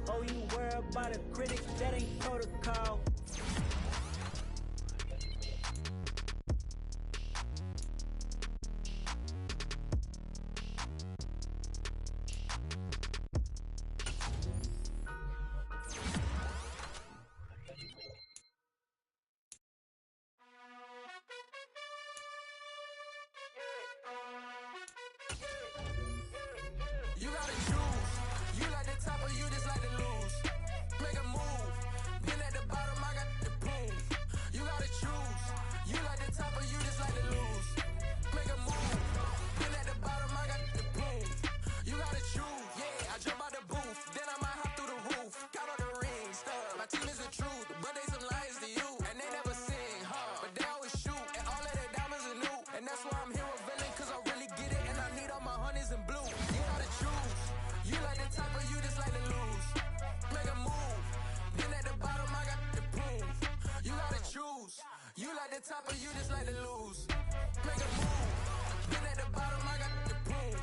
Oh, you worry about a critic? That ain't protocol. You gotta choose. You like the top or you just like to lose. Make a move. Been at the bottom, I got the proof. You gotta choose. You like the top or you just like to lose. Make a move. Been at the bottom, I got the proof. You gotta choose. Yeah, I jump out the booth. Then I might hop through the roof. Count on the rings. My team is the truth, but they some liars to you. And they never sing, huh? But they always shoot. And all of their diamonds are new. And that's why I'm here with Villain, cause I really get it. And I need all my honeys in blue. You gotta choose. You like the top or you just like to lose. Make a move. Been at the bottom, I got the proof. You gotta choose. You like the top or you just like to lose. Make a move. Been at the bottom, I got the proof.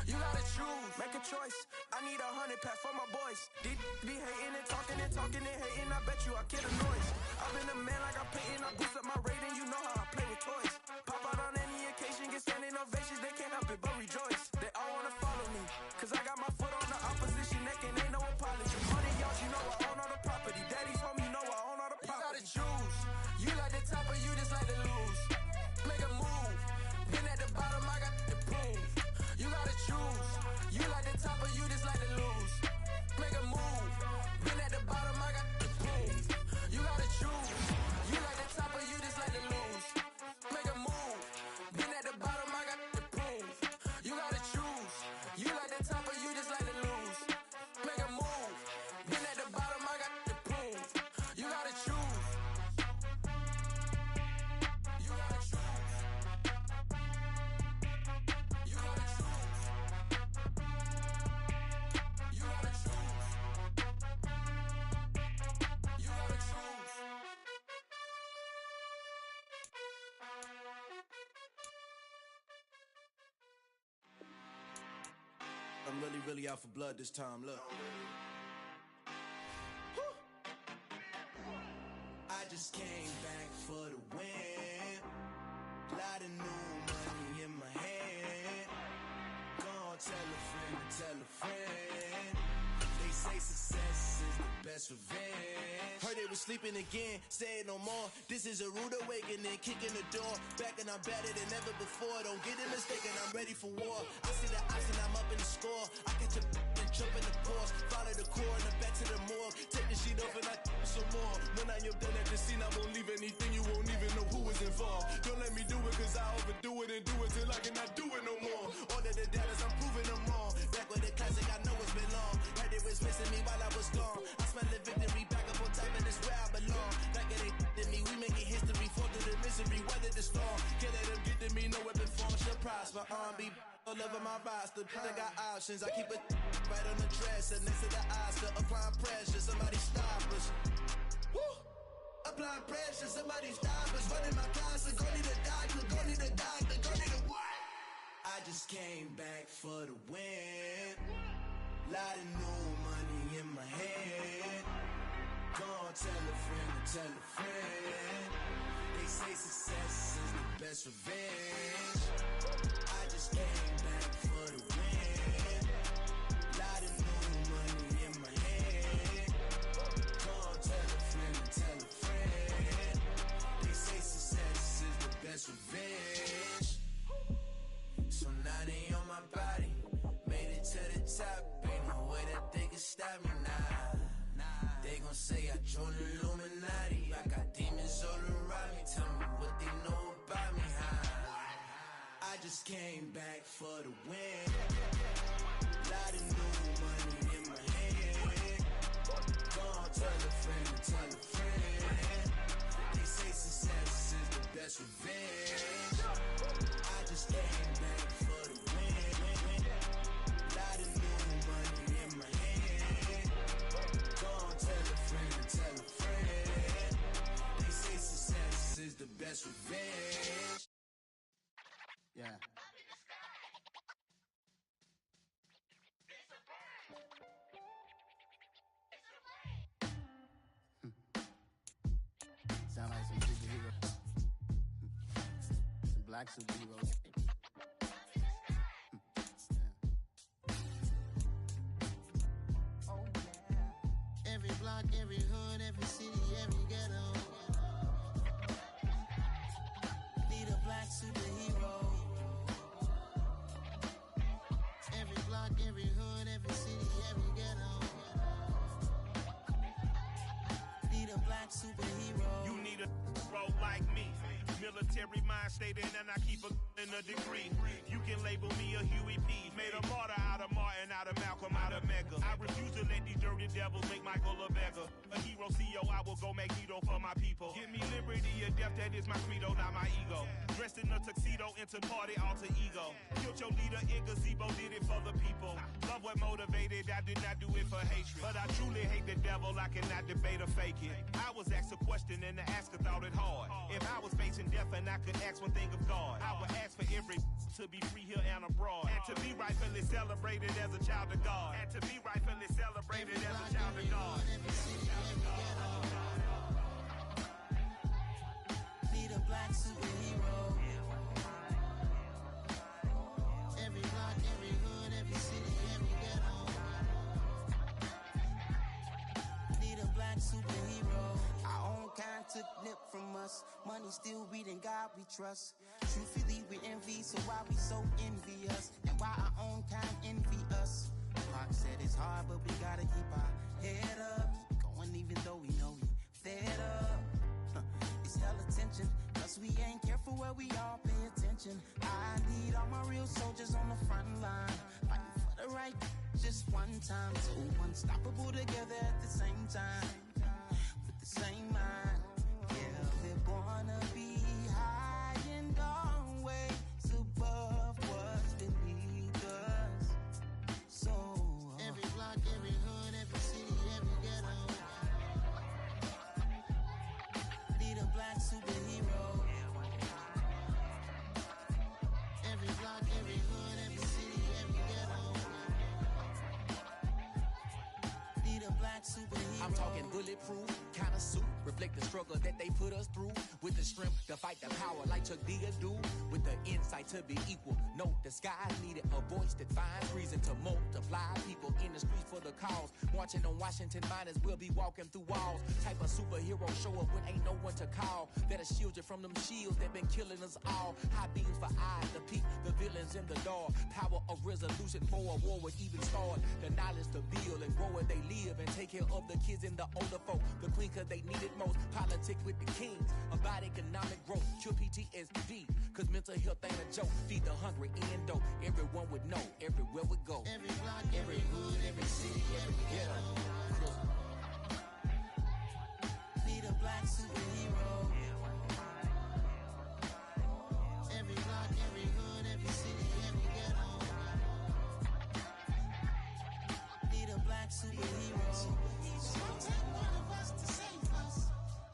You gotta choose. Make a choice. I need 100 pass for my boys. These be hating and talking and hating. I bet you I get a noise. I've been a man like I'm Peyton. I boost up my rating. You know how I play with toys. Pop out on any occasion, get standing ovations. They can't help it. it, but rejoice. They all wanna follow me, cause I got my foot on the opposition neck and ain't no apology. 100 yards, you know I own all the property. Daddy's home, you know I own all the property. You gotta choose. You like the top or you just like to lose. Make a move. Been at the bottom, I got the proof. You gotta choose. You like the top or you just like to lose. Make a move. Been at the bottom, I got the proof. You gotta choose. You like the top or you just like to lose. Make a move. Been at the bottom, I got the proof. You gotta choose. You like the top or you just like to lose. Make a move. Been at the bottom, I got the proof. You gotta choose. You gotta choose. You gotta choose. You gotta choose. You gotta choose. I'm really out for blood this time, look. I just came back for the win. Lot of new money in my hand. Gonna tell a friend to tell a friend. They say success is the best revenge. Heard they was sleeping again, say it no more. This is a rude awakening, kicking the door. Back and I'm better than ever before. Don't get it mistaken, I'm ready for war. I see the option, I'm up in the score. I catch a and jump in the course. Follow the core and the back to the morgue. Take the sheet off and I some more. When I am done at the scene, I won't leave anything. You won't even know who is involved. Don't let me do it cause I overdo it and do it till I cannot do it no more. All of the data, I'm proving them wrong. Back with the classic, I know it's been long. Heard it was missing me while I was gone. I smell the victory back up on top and it's where I belong. Like it ain't to me, we making history. Fall through the misery, weather the storm. Can't let them get to me, no weapon form shall prosper. Be all over my roster. I got options, I keep it right on the dresser. Next to the Oscar, applying pressure, somebody stop us. Woo! Applying pressure, somebody stop us. Running my closet, go need a doctor, go need a doctor, go need a what? I just came back for the win. Lot of new money in my hand. Gonna tell a friend to tell a friend. They say success is the best revenge. I just came back for the win. Lot of new money in my hand. Gonna tell a friend to tell a friend. They say success is the best revenge. So now they on my body. Made it to the top. Ain't no way that they can stop me now. They gon' say I joined the Illuminati. I got demons all around me. Tell me what they know about me, huh? I just came back for the win. Lot of new money in my hand. Gonna tell a friend to tell a friend. They say success is the best revenge. I just came back for the win. Lot of new money in my hand. Gonna tell a friend to tell a friend. They say success is the best revenge. Yeah. Sound like some superhero. Some black superheroes. Every block, every hood, every city, every ghetto. Need a black superhero. Every block, every hood, every city, every ghetto. Need a black superhero. You need a bro like me. Military mind stated and I keep in a degree. You can label me a Huey P. Made a martyr out of Martin, out of Malcolm, out of Mega. I refuse to let these dirty devils make Michael a beggar. A hero CEO, I will go Magneto for my people. Give me liberty or death, that is my credo, not my ego. Dressed in a tuxedo, into party, alter ego. Killed your leader in gazebo, did it for the people. Love what motivated, I did not do it for hatred. But I truly hate the devil, I cannot debate or fake it. I was asked a question and the asker thought it hard. If I was facing death and I could ask one thing of God, I would ask for every to be free here and abroad. And to be rightfully celebrated as a child of God. And to be rightfully celebrated as a child of God. Need a black superhero. still reading God we trust. Truthfully, we envy, so why we so envious? And why our own kind envy us? Pac said it's hard, but we gotta keep our head up. Going even though we know we fed up. It's hella tension, cause we ain't careful where we all pay attention. I need all my real soldiers on the front line, fighting for the right just one time. So unstoppable together at the same time, with the same mind. Yeah, we're gonna be high and always above what's beneath us. So every block, every hood, every city, every ghetto. Need a black superhero. Every block, every hood, every city, every ghetto. Need a black superhero. I'm talking bulletproof kind of suit, reflect the struggle that they put us through. With the strength to fight the power like Chuck D do. With the insight to be equal. Note the skies needed a voice that finds reason to multiply. People in the streets for the cause. Marching on Washington, might as well be walking through walls. Type of superhero show up when ain't no one to call. That'll shield you from them shields that been killing us all. High beams for eyes to peek the villains in the dark. Power of resolution for a war would even start. The knowledge to build and grow where they live and take care of the kids and the older folk. The queen cause they need it most. Politic with the kings about economic growth. Cure PTSD cause mental health ain't a joke. Feed the hungry and dope. Everyone would know everywhere we go. Every block, every hood, every city, every ghetto. Need a black superhero. Every block, every hood, every city, every ghetto. Need a black superhero. It's gonna take one of us to save us.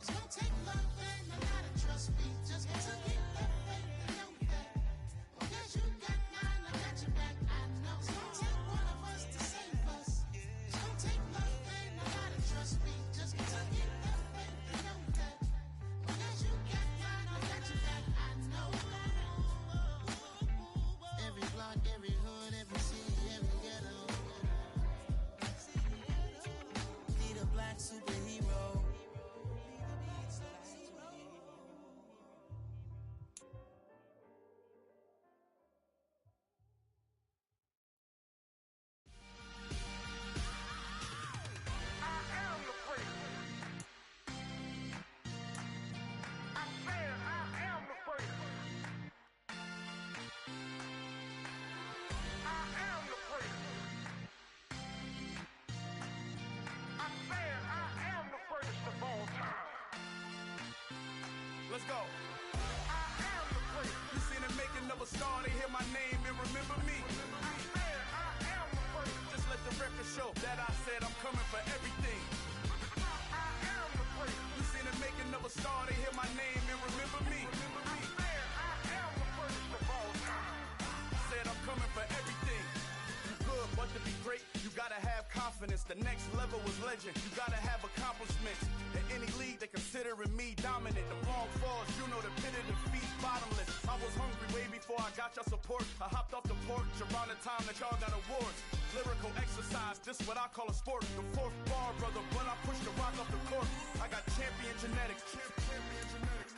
It's gonna take love and a lot of trust. We just got to get that faith and know that. Because you got mine, I got your back, I know. It's gonna take one of us to save us. It's gonna take love and a lot of trust. We just got to get that faith and know that. Because you got mine, I got your back, I know. Every block, every hood, every city, every ghetto. Need a black superhero. Let's go. I am the prince. You seen the making of a star, they hear my name and remember me. I am the prince. Just let the record show that I said I'm coming for everything. I am the prince. You seen the making of a star, they hear my name and remember me. I am the prince of all time. I said I'm coming for everything. You good, but to be great, you gotta have confidence. The next level was legend. You gotta have accomplishments. In any league, they considering me dominant. The wrong falls, you know the pit of defeat, bottomless. I was hungry way before I got your support. I hopped off the porch around the time that y'all got awards. Lyrical exercise, this what I call a sport. The fourth bar, brother, when I push the rock off the court. I got champion genetics. Champion genetics.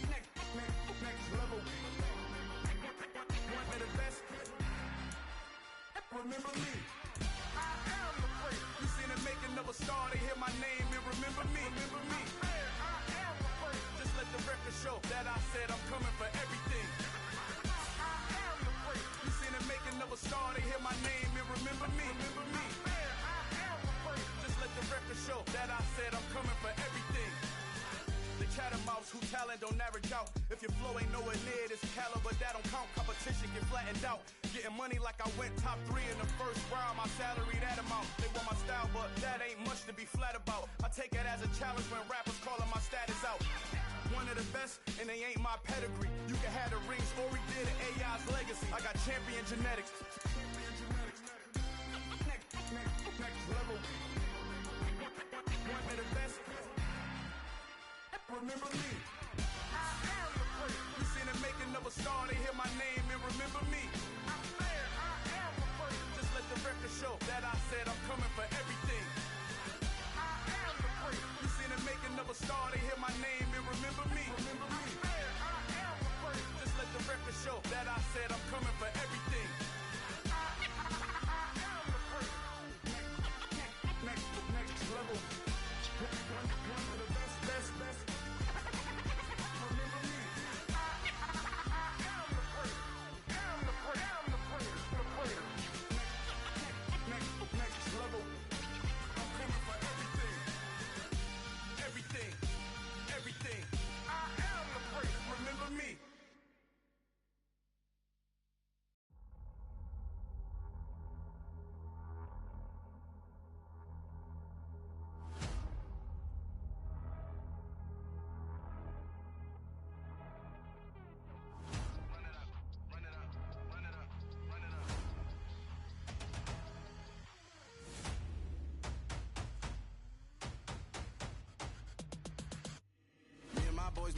Next level. One of the best. Remember me. I am the prince. You seen the making of a star, they hear my name and remember me. Remember me. I am the prince. Just let the record show that I said I'm coming for everything. I am the prince. You seen the making of a star, they hear my name and remember me. Remember me. I am the prince. Just let the record show that I said I'm coming for everything. The chattermouths who talent don't average out. If your flow ain't nowhere near this caliber, that don't count. Competition get flattened out. Getting money like I went top 3 in the first round. My salary that amount. They want my style, but that ain't much to be flat about. I take it as a challenge when rappers calling my status out. One of the best, and they ain't my pedigree. You can have the rings, or we did AI's legacy. I got champion genetics. Next level. One of the best. Remember me. I am the prince. You seen the making of a star, they hear my name and remember me. I am the prince. Just let the record show that I said I'm coming for everything. I am the prince. You seen the making of a star, they hear my name and remember me. Remember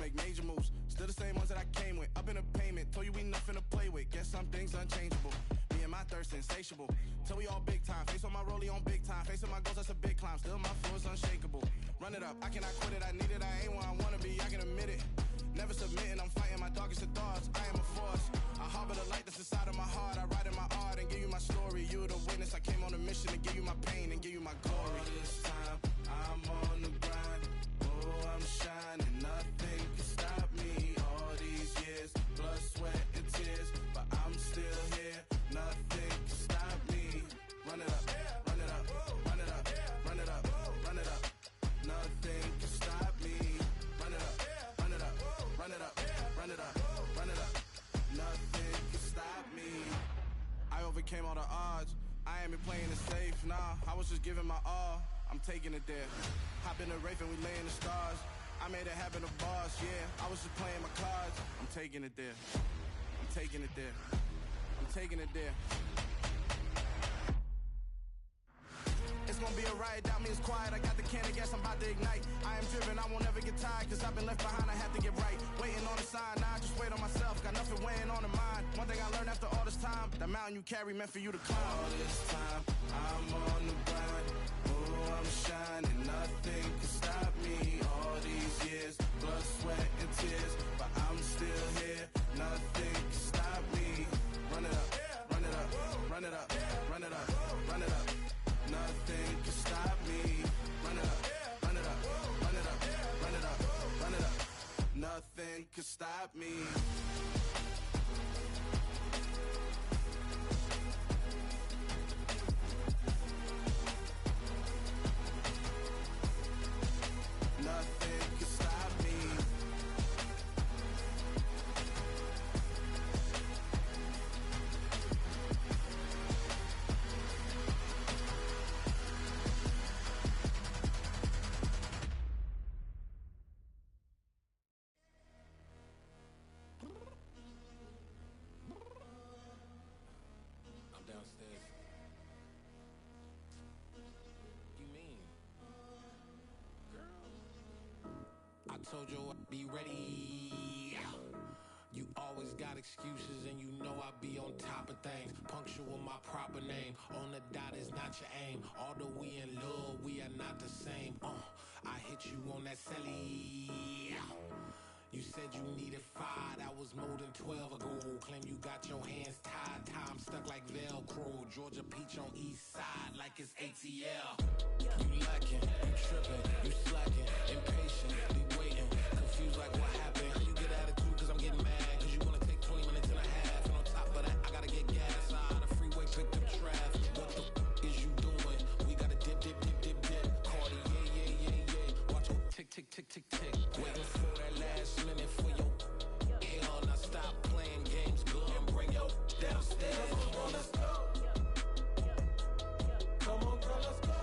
make major moves. Still the same ones that I came with. Up in a payment, told you we nothing to play with. Guess some things unchangeable. Me and my thirst insatiable. Till we all big time. Face on my rollie on big time. Facing my goals, that's a big climb. Still my flow is unshakable. Run it up, I cannot quit it. I need it, I ain't where I wanna be. I can admit it. Never submitting, I'm fighting my darkest of thoughts. I am a force. I harbor the light that's inside of my heart. I write in my art and give you my story. You the witness. I came on a mission to give you my pain and give you my glory. All this time, I'm on the grind. Oh, I'm shining. Nothing can stop me. All these years, blood, sweat, and tears. But I'm still here. Nothing can stop me. Run it up, run it up, run it up, run it up, run it up. Nothing can stop me. Run it up, run it up, run it up, run it up, run it up. Nothing can stop me. I overcame all the odds. I ain't been playing it safe, nah. I was just giving my all. I'm taking it there. Hop in the Wraith and we lay in the stars. I made it happen, the boss, yeah. I was just playing my cards. I'm taking it there. I'm taking it there. I'm taking it there. It's gonna be a riot, doubt me, it's quiet. I got the can of gas, I'm about to ignite. I am driven, I won't ever get tired, cause I've been left behind, I have to get right. Waiting on the sign, now I just wait on myself. Got nothing weighing on the mind. One thing I learned after all this time, the mountain you carry meant for you to climb. All this time, I'm on the grind. Oh, I'm shining, nothing can stop me. All these years, blood, sweat, and tears. But I'm still here, nothing can stop me. Run it up, run it up, run it up, run it up, run it up. Nothing can stop me. Run it up, run it up, run it up, run it up, run it up. Nothing can stop me. Nothing can stop me. I'm downstairs. You mean? Girl. I told you I'd be ready. You always got excuses and you know I be on top of things. Punctual my proper name. On the dot is not your aim. Although we in love, we are not the same. I hit you on that celly. You said you needed 5, that was more than 12 ago. Claim you got your hands tied, time stuck like Velcro. Georgia Peach on east side like it's ATL. You lacking, you tripping, you slacking, impatient, be waiting, confused like what happened. How you get attitude cause I'm getting mad, cause you wanna take 20 minutes and a half. And on top of that, I gotta get gas out of the freeway, picked up traffic. What the is you doing? We gotta dip, dip, dip, dip, dip. Cardi, yeah. Watch your tick, tick, tick, tick, tick. Waiting for that last minute for your hell. Now stop playing games, go and bring your downstairs. Come on, let's go. Come on, girl, let's go.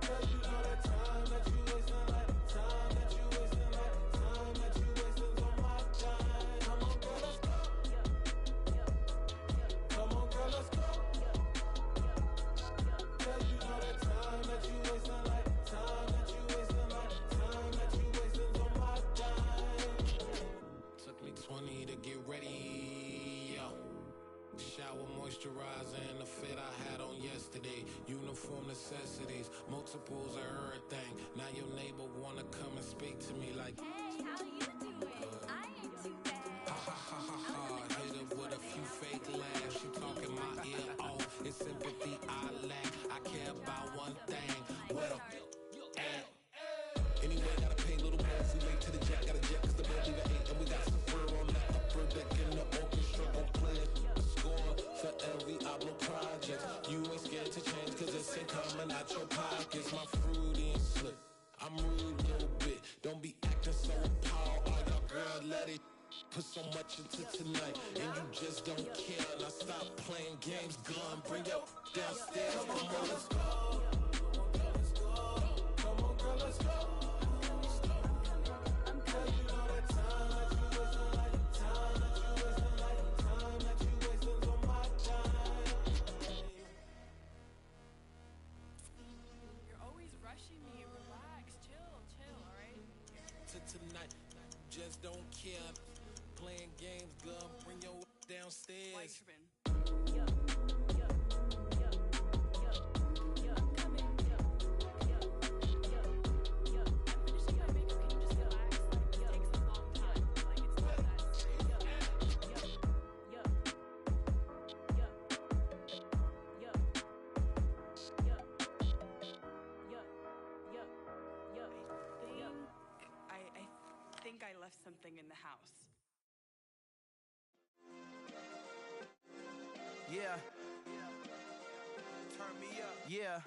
Cause you know that time that you wasting, like time that you wasting, like time that you wasting on my time. Come on, girl, let's go. Come on, girl, let's go. Cause you know that time that you wasting, like time that you wasting, like time that you wasting on my time. Took me 20 to get ready, yo. Shower, moisturizer, and the fit I had on yesterday. Uniform necessities, multiples of everything. Now your neighbor wanna come and speak to me like, hey, how you doing? I ain't too bad. ha ha ha ha ha. Hit her with a few fake laughs. She talking my ear off. It's sympathy I lack. I care about one thing. What up? Anyway, gotta pay a little more. If we late to the jet, got a jet cause the bed leave at 8. And we got some fur on that upper deck in the orchestra. Go play a score for every Ablo project. You ain't scared to change cause this ain't coming out your pockets. My fruity and slip. I'm rude a little bit. Don't be acting so appalled. All y'all girl, let it put so much into tonight. And you just don't care. Now stop playing games, gun. Bring your downstairs. Come on, girl, let's go. Come on, girl, let's go. Cause you know that time that you wasting, like time that you wasting, like time that you wasting on my time. You're always rushing me. Relax, chill, alright? care. Playing games, girl. Bring your downstairs. I think I left something in the house. Yeah. Turn me up. Yeah.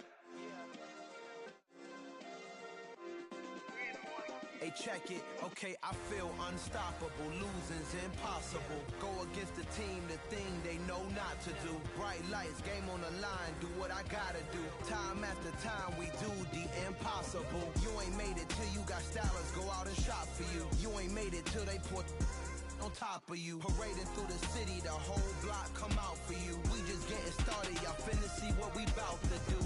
Hey, check it. Okay, I feel unstoppable. Losing's impossible. Go against the team, the thing they know not to do. Bright lights, game on the line. Do what I gotta do. Time after time, we do the impossible. You ain't made it till you got stylers go out and shop for you. You ain't made it till they put on top of you. Parading through the city, the whole block come out for you. We just getting started, y'all finna see what we bout to do.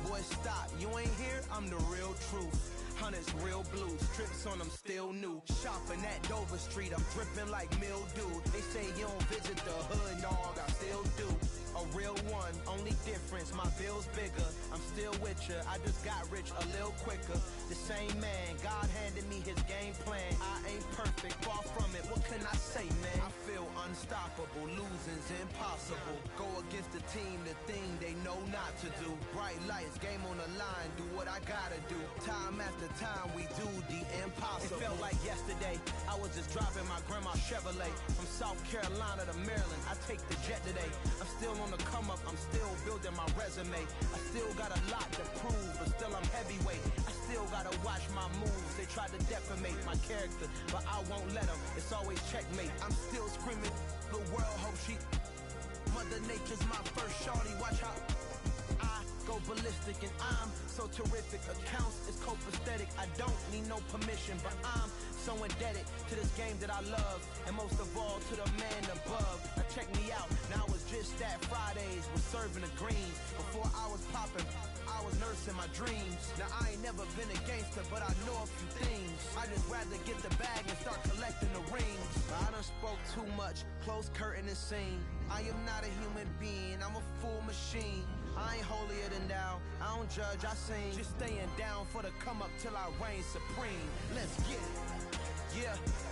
Boy, stop, you ain't here, I'm the real truth. Hunters, real blues, trips on them still new. Shopping at Dover Street, I'm dripping like mildew. They say you don't visit the hood, dog, I still do. A real one, only difference, my bill's bigger. I'm still with ya, I just got rich a little quicker. The same man, God handed me his game plan. I ain't perfect, far from it, what can I say, man? I feel unstoppable, losing's impossible. Go against the team, the thing they know not to do. Bright lights, game on the line, do what I gotta do. Time after time, we do the impossible. It felt like yesterday, I was just driving my grandma's Chevrolet. From South Carolina to Maryland, I take the jet today. I'm still on the come up, I'm still building my resume. I still got a lot to prove, but still I'm heavyweight. I still gotta watch my moves, they try to defamate my character, but I won't let them, it's always checkmate. I'm still screaming, the world hope she Mother Nature's my first shorty, watch how I go ballistic and I'm so terrific. Accounts is copacetic, I don't need no permission, but I'm so indebted to this game that I love, and most of all to the man above. Now check me out, now it's just that Fridays was serving the greens. Before I was popping, I was nursing my dreams. Now I ain't never been a gangster, but I know a few things. I just rather get the bag and start collecting the rings. I done spoke too much, close curtain and scene. I am not a human being, I'm a full machine. I ain't holier than thou, I don't judge, I sing. Just staying down for the come up till I reign supreme. Let's get it. Yeah.